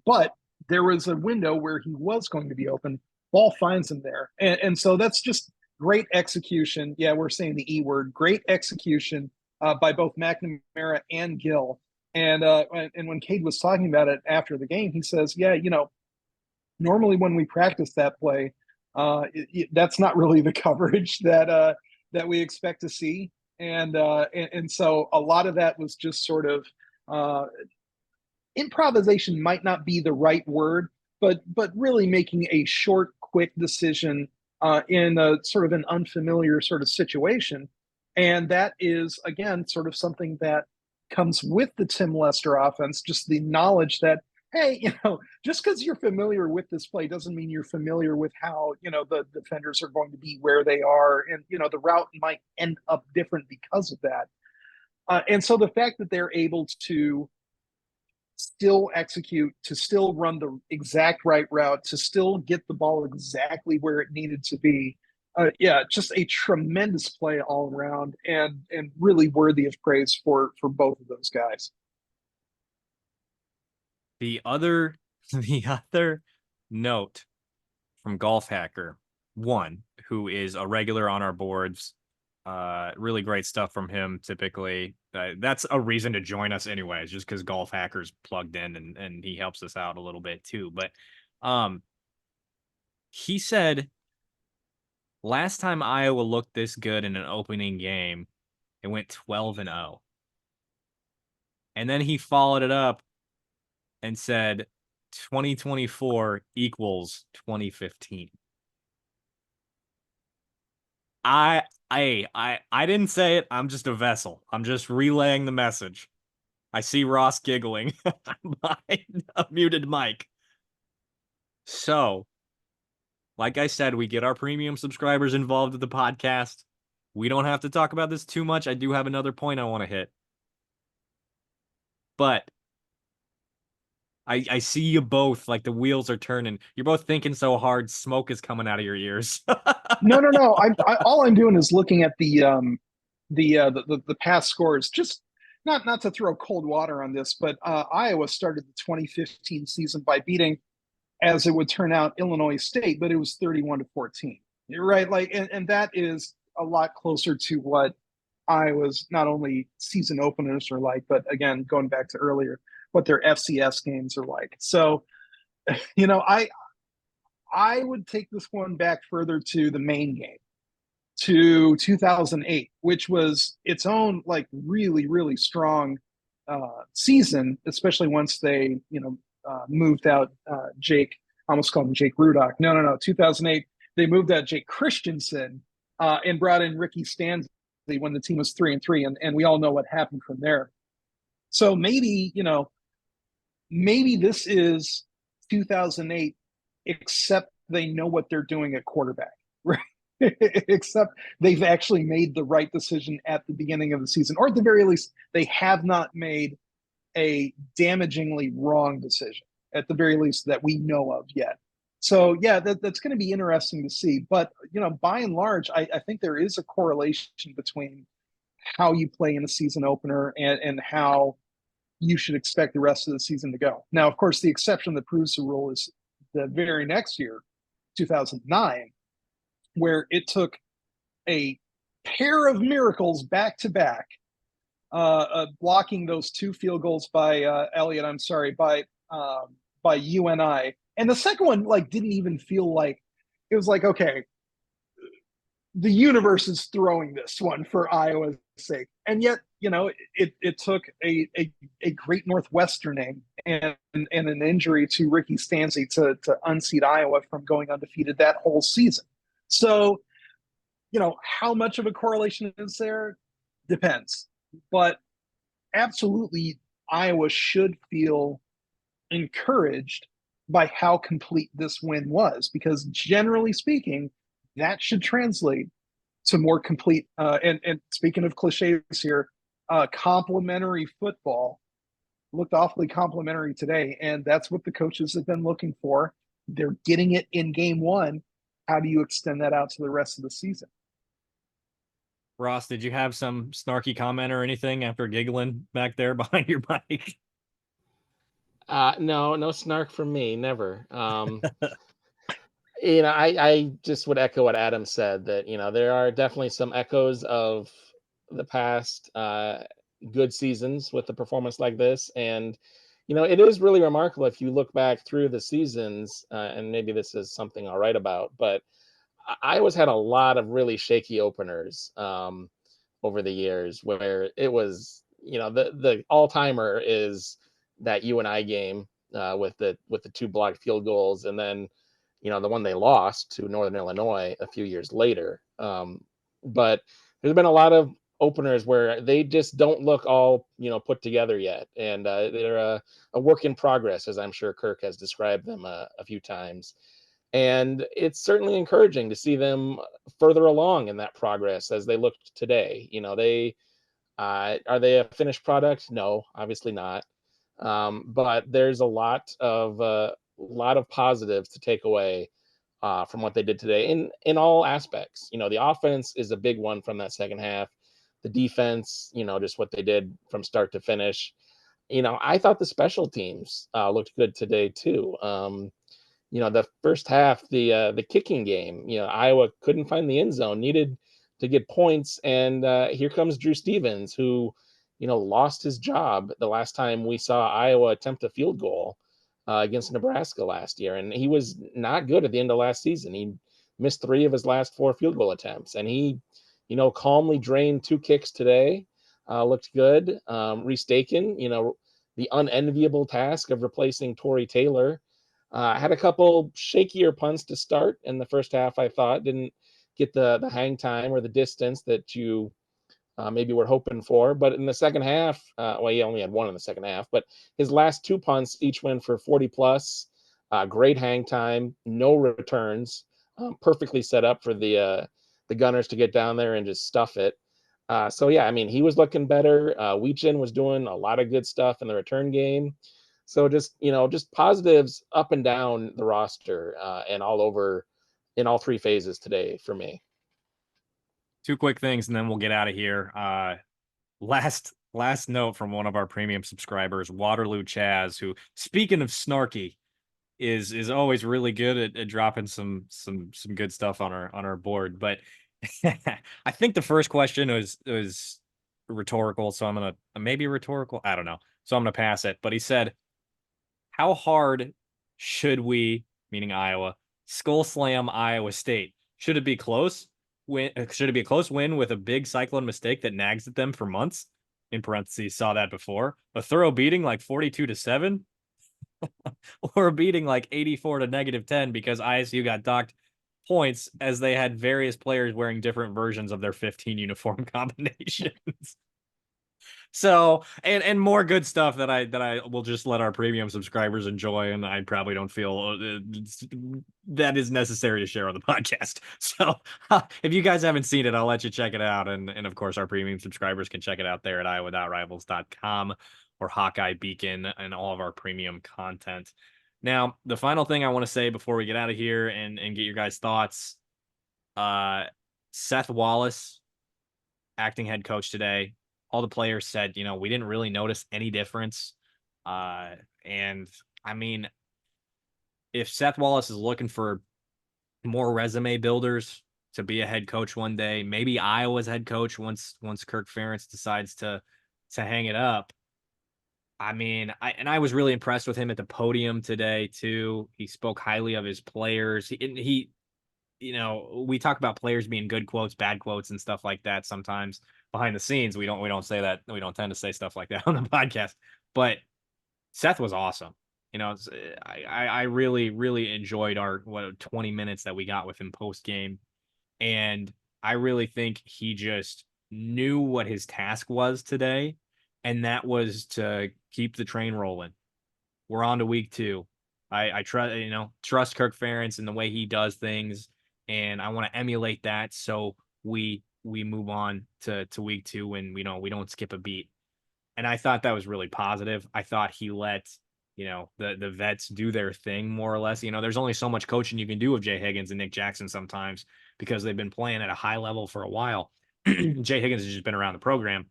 but there was a window where he was going to be open. Ball finds him there. And so that's just great execution. Yeah, we're saying the E word. Great execution by both McNamara and Gill. And when Cade was talking about it after the game, he says, yeah, normally when we practice that play, that's not really the coverage that we expect to see. And so a lot of that was just sort of improvisation might not be the right word, but really making a short, quick decision in a sort of an unfamiliar sort of situation. And that is, again, sort of something that comes with the Tim Lester offense, just the knowledge that, hey, just because you're familiar with this play doesn't mean you're familiar with how, the defenders are going to be where they are. And, the route might end up different because of that. And so the fact that they're able to still execute, to still run the exact right route, to still get the ball exactly where it needed to be. Just a tremendous play all around, and really worthy of praise for both of those guys. The other note from Golf Hacker 1, who is a regular on our boards, really great stuff from him typically. That's a reason to join us anyways, just because Golf Hacker's plugged in and he helps us out a little bit too. But he said last time Iowa looked this good in an opening game, it went 12-0. And then he followed it up and said 2024 equals 2015. I didn't say it. I'm just a vessel. I'm just relaying the message. I see Ross giggling behind a muted mic. So, like I said, we get our premium subscribers involved with the podcast. We don't have to talk about this too much. I do have another point I want to hit. But I see you both, like the wheels are turning. You're both thinking so hard, smoke is coming out of your ears. No. All I'm doing is looking at the past scores. Just not to throw cold water on this, but Iowa started the 2015 season by beating, as it would turn out, Illinois State, but it was 31-14. You're right, and that is a lot closer to what Iowa's not only season openers are like, but again, going back to earlier, what their FCS games are like. So, I would take this one back further to the main game, to 2008, which was its own really, really strong season, especially once they, moved out Jake. I almost called him Jake Rudock. No. 2008, they moved out Jake Christensen and brought in Ricky Stanley when the team was 3-3, and we all know what happened from there. So maybe this is 2008, except they know what they're doing at quarterback, right? Except they've actually made the right decision at the beginning of the season, or at the very least, they have not made a damagingly wrong decision, at the very least, that we know of yet. So yeah, that's going to be interesting to see. But by and large, I think there is a correlation between how you play in a season opener and how you should expect the rest of the season to go. Now, of course, the exception that proves the rule is the very next year, 2009, where it took a pair of miracles back to back, blocking those 2 field goals by Eliot. I'm sorry, by UNI, and the second one didn't even feel like it was like, okay, the universe is throwing this one for Iowa's sake, and yet it took a great Northwestern name and an injury to Ricky Stanley to unseat Iowa from going undefeated that whole season. So, how much of a correlation is there? Depends, but absolutely, Iowa should feel encouraged by how complete this win was, because generally speaking, that should translate to more complete. And speaking of cliches here, complementary football looked awfully complimentary today, and that's what the coaches have been looking for. They're getting it in game one. How do you extend that out to the rest of the season? Ross, did you have some snarky comment or anything after giggling back there behind your mic? No snark from me, never. I just would echo what Adam said, that there are definitely some echoes of the past good seasons with a performance like this, and it is really remarkable if you look back through the seasons, and maybe this is something I'll write about, but Iowa's had a lot of really shaky openers over the years, where it was, the all timer is that UNI game with the two blocked field goals, and then the one they lost to Northern Illinois a few years later. But there's been a lot of openers where they just don't look all put together yet, and they're a work in progress, as I'm sure Kirk has described them a few times. And it's certainly encouraging to see them further along in that progress as they look today. They are they a finished product? No, obviously not. But there's a lot of positives to take away from what they did today in all aspects. The offense is a big one from that second half. The defense, just what they did from start to finish. I thought the special teams looked good today too. The first half, the kicking game, Iowa couldn't find the end zone, needed to get points, and here comes Drew Stevens, who lost his job the last time we saw Iowa attempt a field goal against Nebraska last year, and he was not good at the end of last season. He missed 3 of his last 4 field goal attempts, and he calmly drained 2 kicks today. Looked good. Reece Dakin, the unenviable task of replacing Torrey Taylor. Had a couple shakier punts to start in the first half. I thought didn't get the hang time or the distance that you maybe were hoping for. But in the second half, well, he only had 1 in the second half, but his last 2 punts each went for 40 plus. Great hang time, no returns, perfectly set up for the Gunners to get down there and just stuff it. So yeah, I mean, he was looking better. Weechin was doing a lot of good stuff in the return game. So just positives up and down the roster and all over in all 3 phases today for me. 2 quick things, and then we'll get out of here. Last note from one of our premium subscribers, Waterloo Chaz, who, speaking of snarky, is always really good at dropping some good stuff on our board. But I think the first question was rhetorical, so I'm gonna maybe rhetorical. I don't know. So I'm gonna pass it. But he said, how hard should we, meaning Iowa, skull slam Iowa State? Should it be close? Should it be a close win with a big Cyclone mistake that nags at them for months? In parentheses, saw that before. A thorough beating like 42-7, or a beating like 84 to -10 because ISU got docked points as they had various players wearing different versions of their 15 uniform combinations. So, and more good stuff that I will just let our premium subscribers enjoy, and I probably don't feel that is necessary to share on the podcast. So, if you guys haven't seen it, I'll let you check it out, and of course, our premium subscribers can check it out there at iowa.rivals.com or Hawkeye Beacon and all of our premium content. Now, the final thing I want to say before we get out of here and get your guys' thoughts, Seth Wallace, acting head coach today. All the players said, we didn't really notice any difference. And I mean, if Seth Wallace is looking for more resume builders to be a head coach one day, maybe Iowa's head coach once Kirk Ferentz decides to hang it up. I mean, I was really impressed with him at the podium today too. He spoke highly of his players. He we talk about players being good quotes, bad quotes, and stuff like that sometimes behind the scenes. We don't say that. We don't tend to say stuff like that on the podcast. But Seth was awesome. I really, really enjoyed our 20 minutes that we got with him post game. And I really think he just knew what his task was today. And that was to keep the train rolling. We're on to week 2. I trust Kirk Ferentz and the way he does things, and I want to emulate that. So we move on to week 2 and we don't skip a beat. And I thought that was really positive. I thought he let the vets do their thing more or less. There's only so much coaching you can do with Jay Higgins and Nick Jackson sometimes because they've been playing at a high level for a while. Jay Higgins has just been around the program,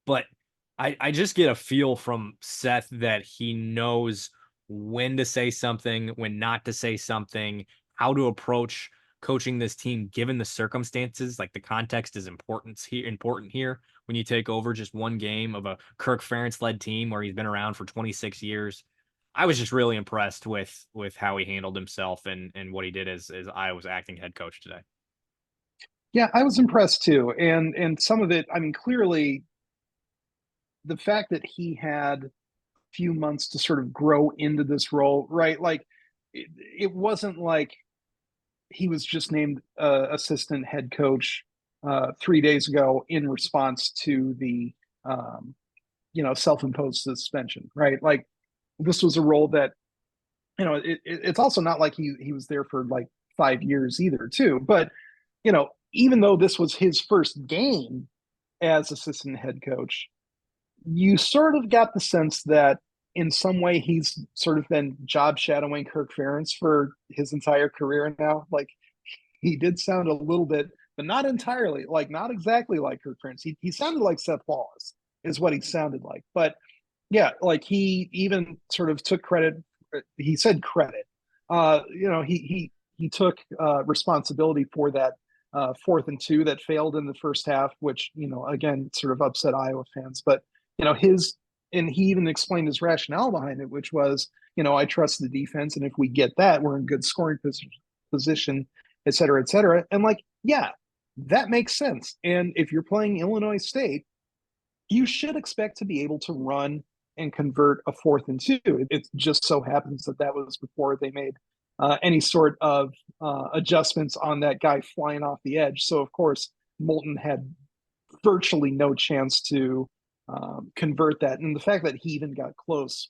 but I just get a feel from Seth that he knows when to say something, when not to say something, how to approach coaching this team given the circumstances. Like the context is important here when you take over just one game of a Kirk Ferentz led team where he's been around for 26 years. I was just really impressed with how he handled himself and what he did as Iowa's acting head coach today. Yeah, I was impressed too. And some of it, I mean, clearly the fact that he had a few months to sort of grow into this role, right? Like it wasn't like he was just named assistant head coach 3 days ago in response to the self-imposed suspension, right? Like this was a role that it's also not like he was there for like 5 years either, too. But even though this was his first game as assistant head coach, you sort of got the sense that in some way he's sort of been job shadowing Kirk Ferentz for his entire career now. Like he did sound a little bit, but not entirely, like not exactly like Kirk Ferentz. He sounded like Seth Wallace is what he sounded like. But yeah, like he even sort of took credit. He said credit. He took responsibility for that 4th and 2 that failed in the first half, which again sort of upset Iowa fans. But and he even explained his rationale behind it, which was I trust the defense, and if we get that, we're in good scoring position, et cetera, et cetera. And like, yeah, that makes sense. And if you're playing Illinois State, you should expect to be able to run and convert a 4th and 2. It just so happens that was before they made any sort of adjustments on that guy flying off the edge. So, of course, Moulton had virtually no chance to convert that. And the fact that he even got close,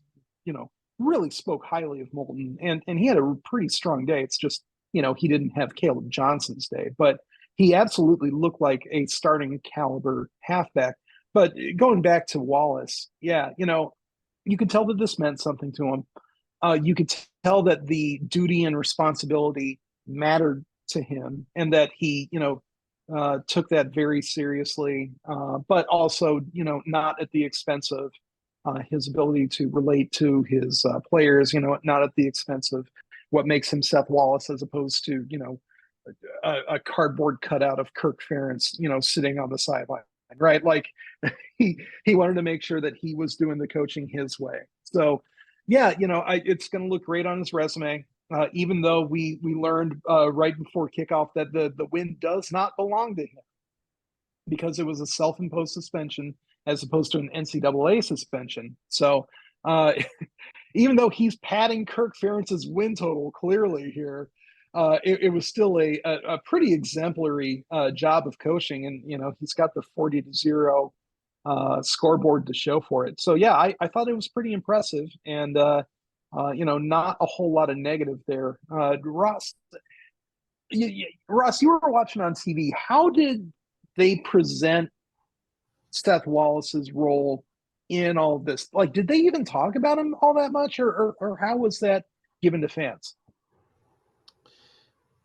really spoke highly of Moulton. And he had a pretty strong day. It's just, he didn't have Caleb Johnson's day. But he absolutely looked like a starting caliber halfback. But going back to Wallace, yeah, you could tell that this meant something to him. You could tell that the duty and responsibility mattered to him, and that he, took that very seriously. But also, not at the expense of his ability to relate to his players. Not at the expense of what makes him Seth Wallace, as opposed to a cardboard cutout of Kirk Ferentz, sitting on the sideline. Right, like he wanted to make sure that he was doing the coaching his way. So, yeah, it's going to look great on his resume. Even though we learned right before kickoff that the win does not belong to him because it was a self-imposed suspension as opposed to an NCAA suspension. So, even though he's padding Kirk Ferentz's win total clearly here, it was still a pretty exemplary job of coaching, and he's got the 40-0 scoreboard to show for it. So yeah, I thought it was pretty impressive, and not a whole lot of negative there. Ross, Ross, you were watching on TV. How did they present Seth Wallace's role in all of this? Like, did they even talk about him all that much, or how was that given to fans?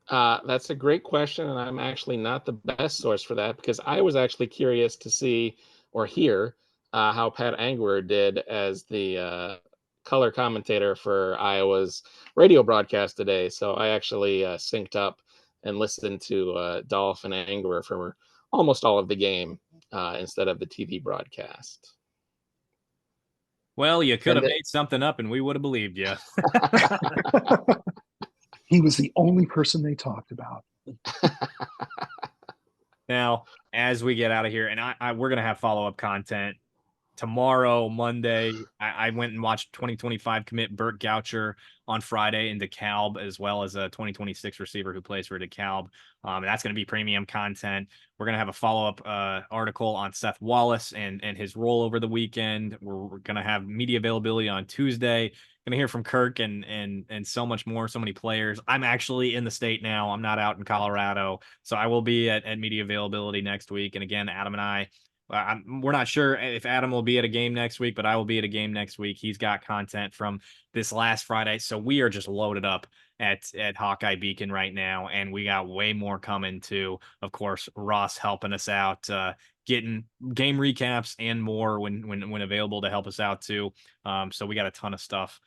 That's a great question, and I'm actually not the best source for that because I was actually curious to see or hear how Pat Angerer did as the color commentator for Iowa's radio broadcast today. So I actually synced up and listened to Dolph and Angerer for almost all of the game instead of the TV broadcast. Well, you could have made something up and we would have believed you. He was the only person they talked about. Now, as we get out of here, and we're going to have follow-up content tomorrow, Monday. I went and watched 2025 commit Burt Goucher on Friday in DeKalb, as well as a 2026 receiver who plays for DeKalb. And that's going to be premium content. We're going to have a follow-up article on Seth Wallace and his role over the weekend. We're going to have media availability on Tuesday. gonna hear from Kirk and so much more, so many players. I'm actually in the state now. I'm not out in Colorado, so I will be at media availability next week. And again, Adam and I, we're not sure if Adam will be at a game next week, but I will be at a game next week. He's got content from this last Friday, so we are just loaded up at Hawkeye Beacon right now, and we got way more coming too. Of course, Ross helping us out, getting game recaps and more when available to help us out too. So we got a ton of stuff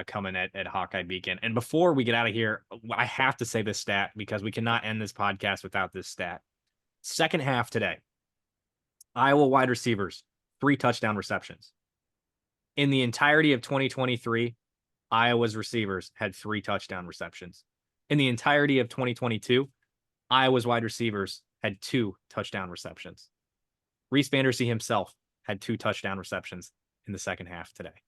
coming at Hawkeye Beacon. And before we get out of here, I have to say this stat because we cannot end this podcast without this stat. Second half today, Iowa wide receivers, 3 touchdown receptions. In the entirety of 2023, Iowa's receivers had 3 touchdown receptions. In the entirety of 2022, Iowa's wide receivers had 2 touchdown receptions. Reece Vander Zee himself had 2 touchdown receptions in the second half today.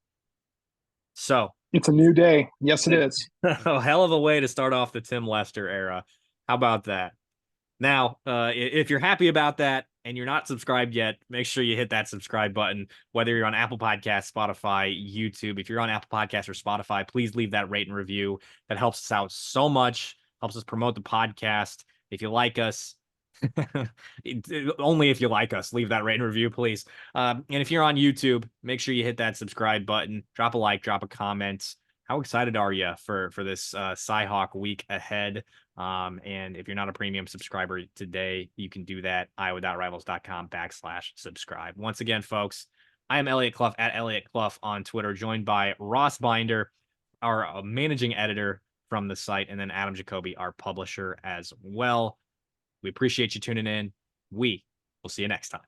So it's a new day. Yes, it is. A hell of a way to start off the Tim Lester era. How about that? Now, if you're happy about that and you're not subscribed yet, make sure you hit that subscribe button, whether you're on Apple Podcasts, Spotify, YouTube. If you're on Apple Podcasts or Spotify, please leave that rate and review. That helps us out so much, helps us promote the podcast. If you like us, only if you like us, leave that rate and review, please. And if you're on YouTube, make sure you hit that subscribe button, drop a like, drop a comment. How excited are you for this Cyhawk week ahead? And if you're not a premium subscriber today, you can do that. iowa.rivals.com/subscribe. Once again, folks, I am Eliot Clough at Eliot Clough on Twitter, joined by Ross Binder, our managing editor from the site, and then Adam Jacoby, our publisher as well. We appreciate you tuning in. We will see you next time.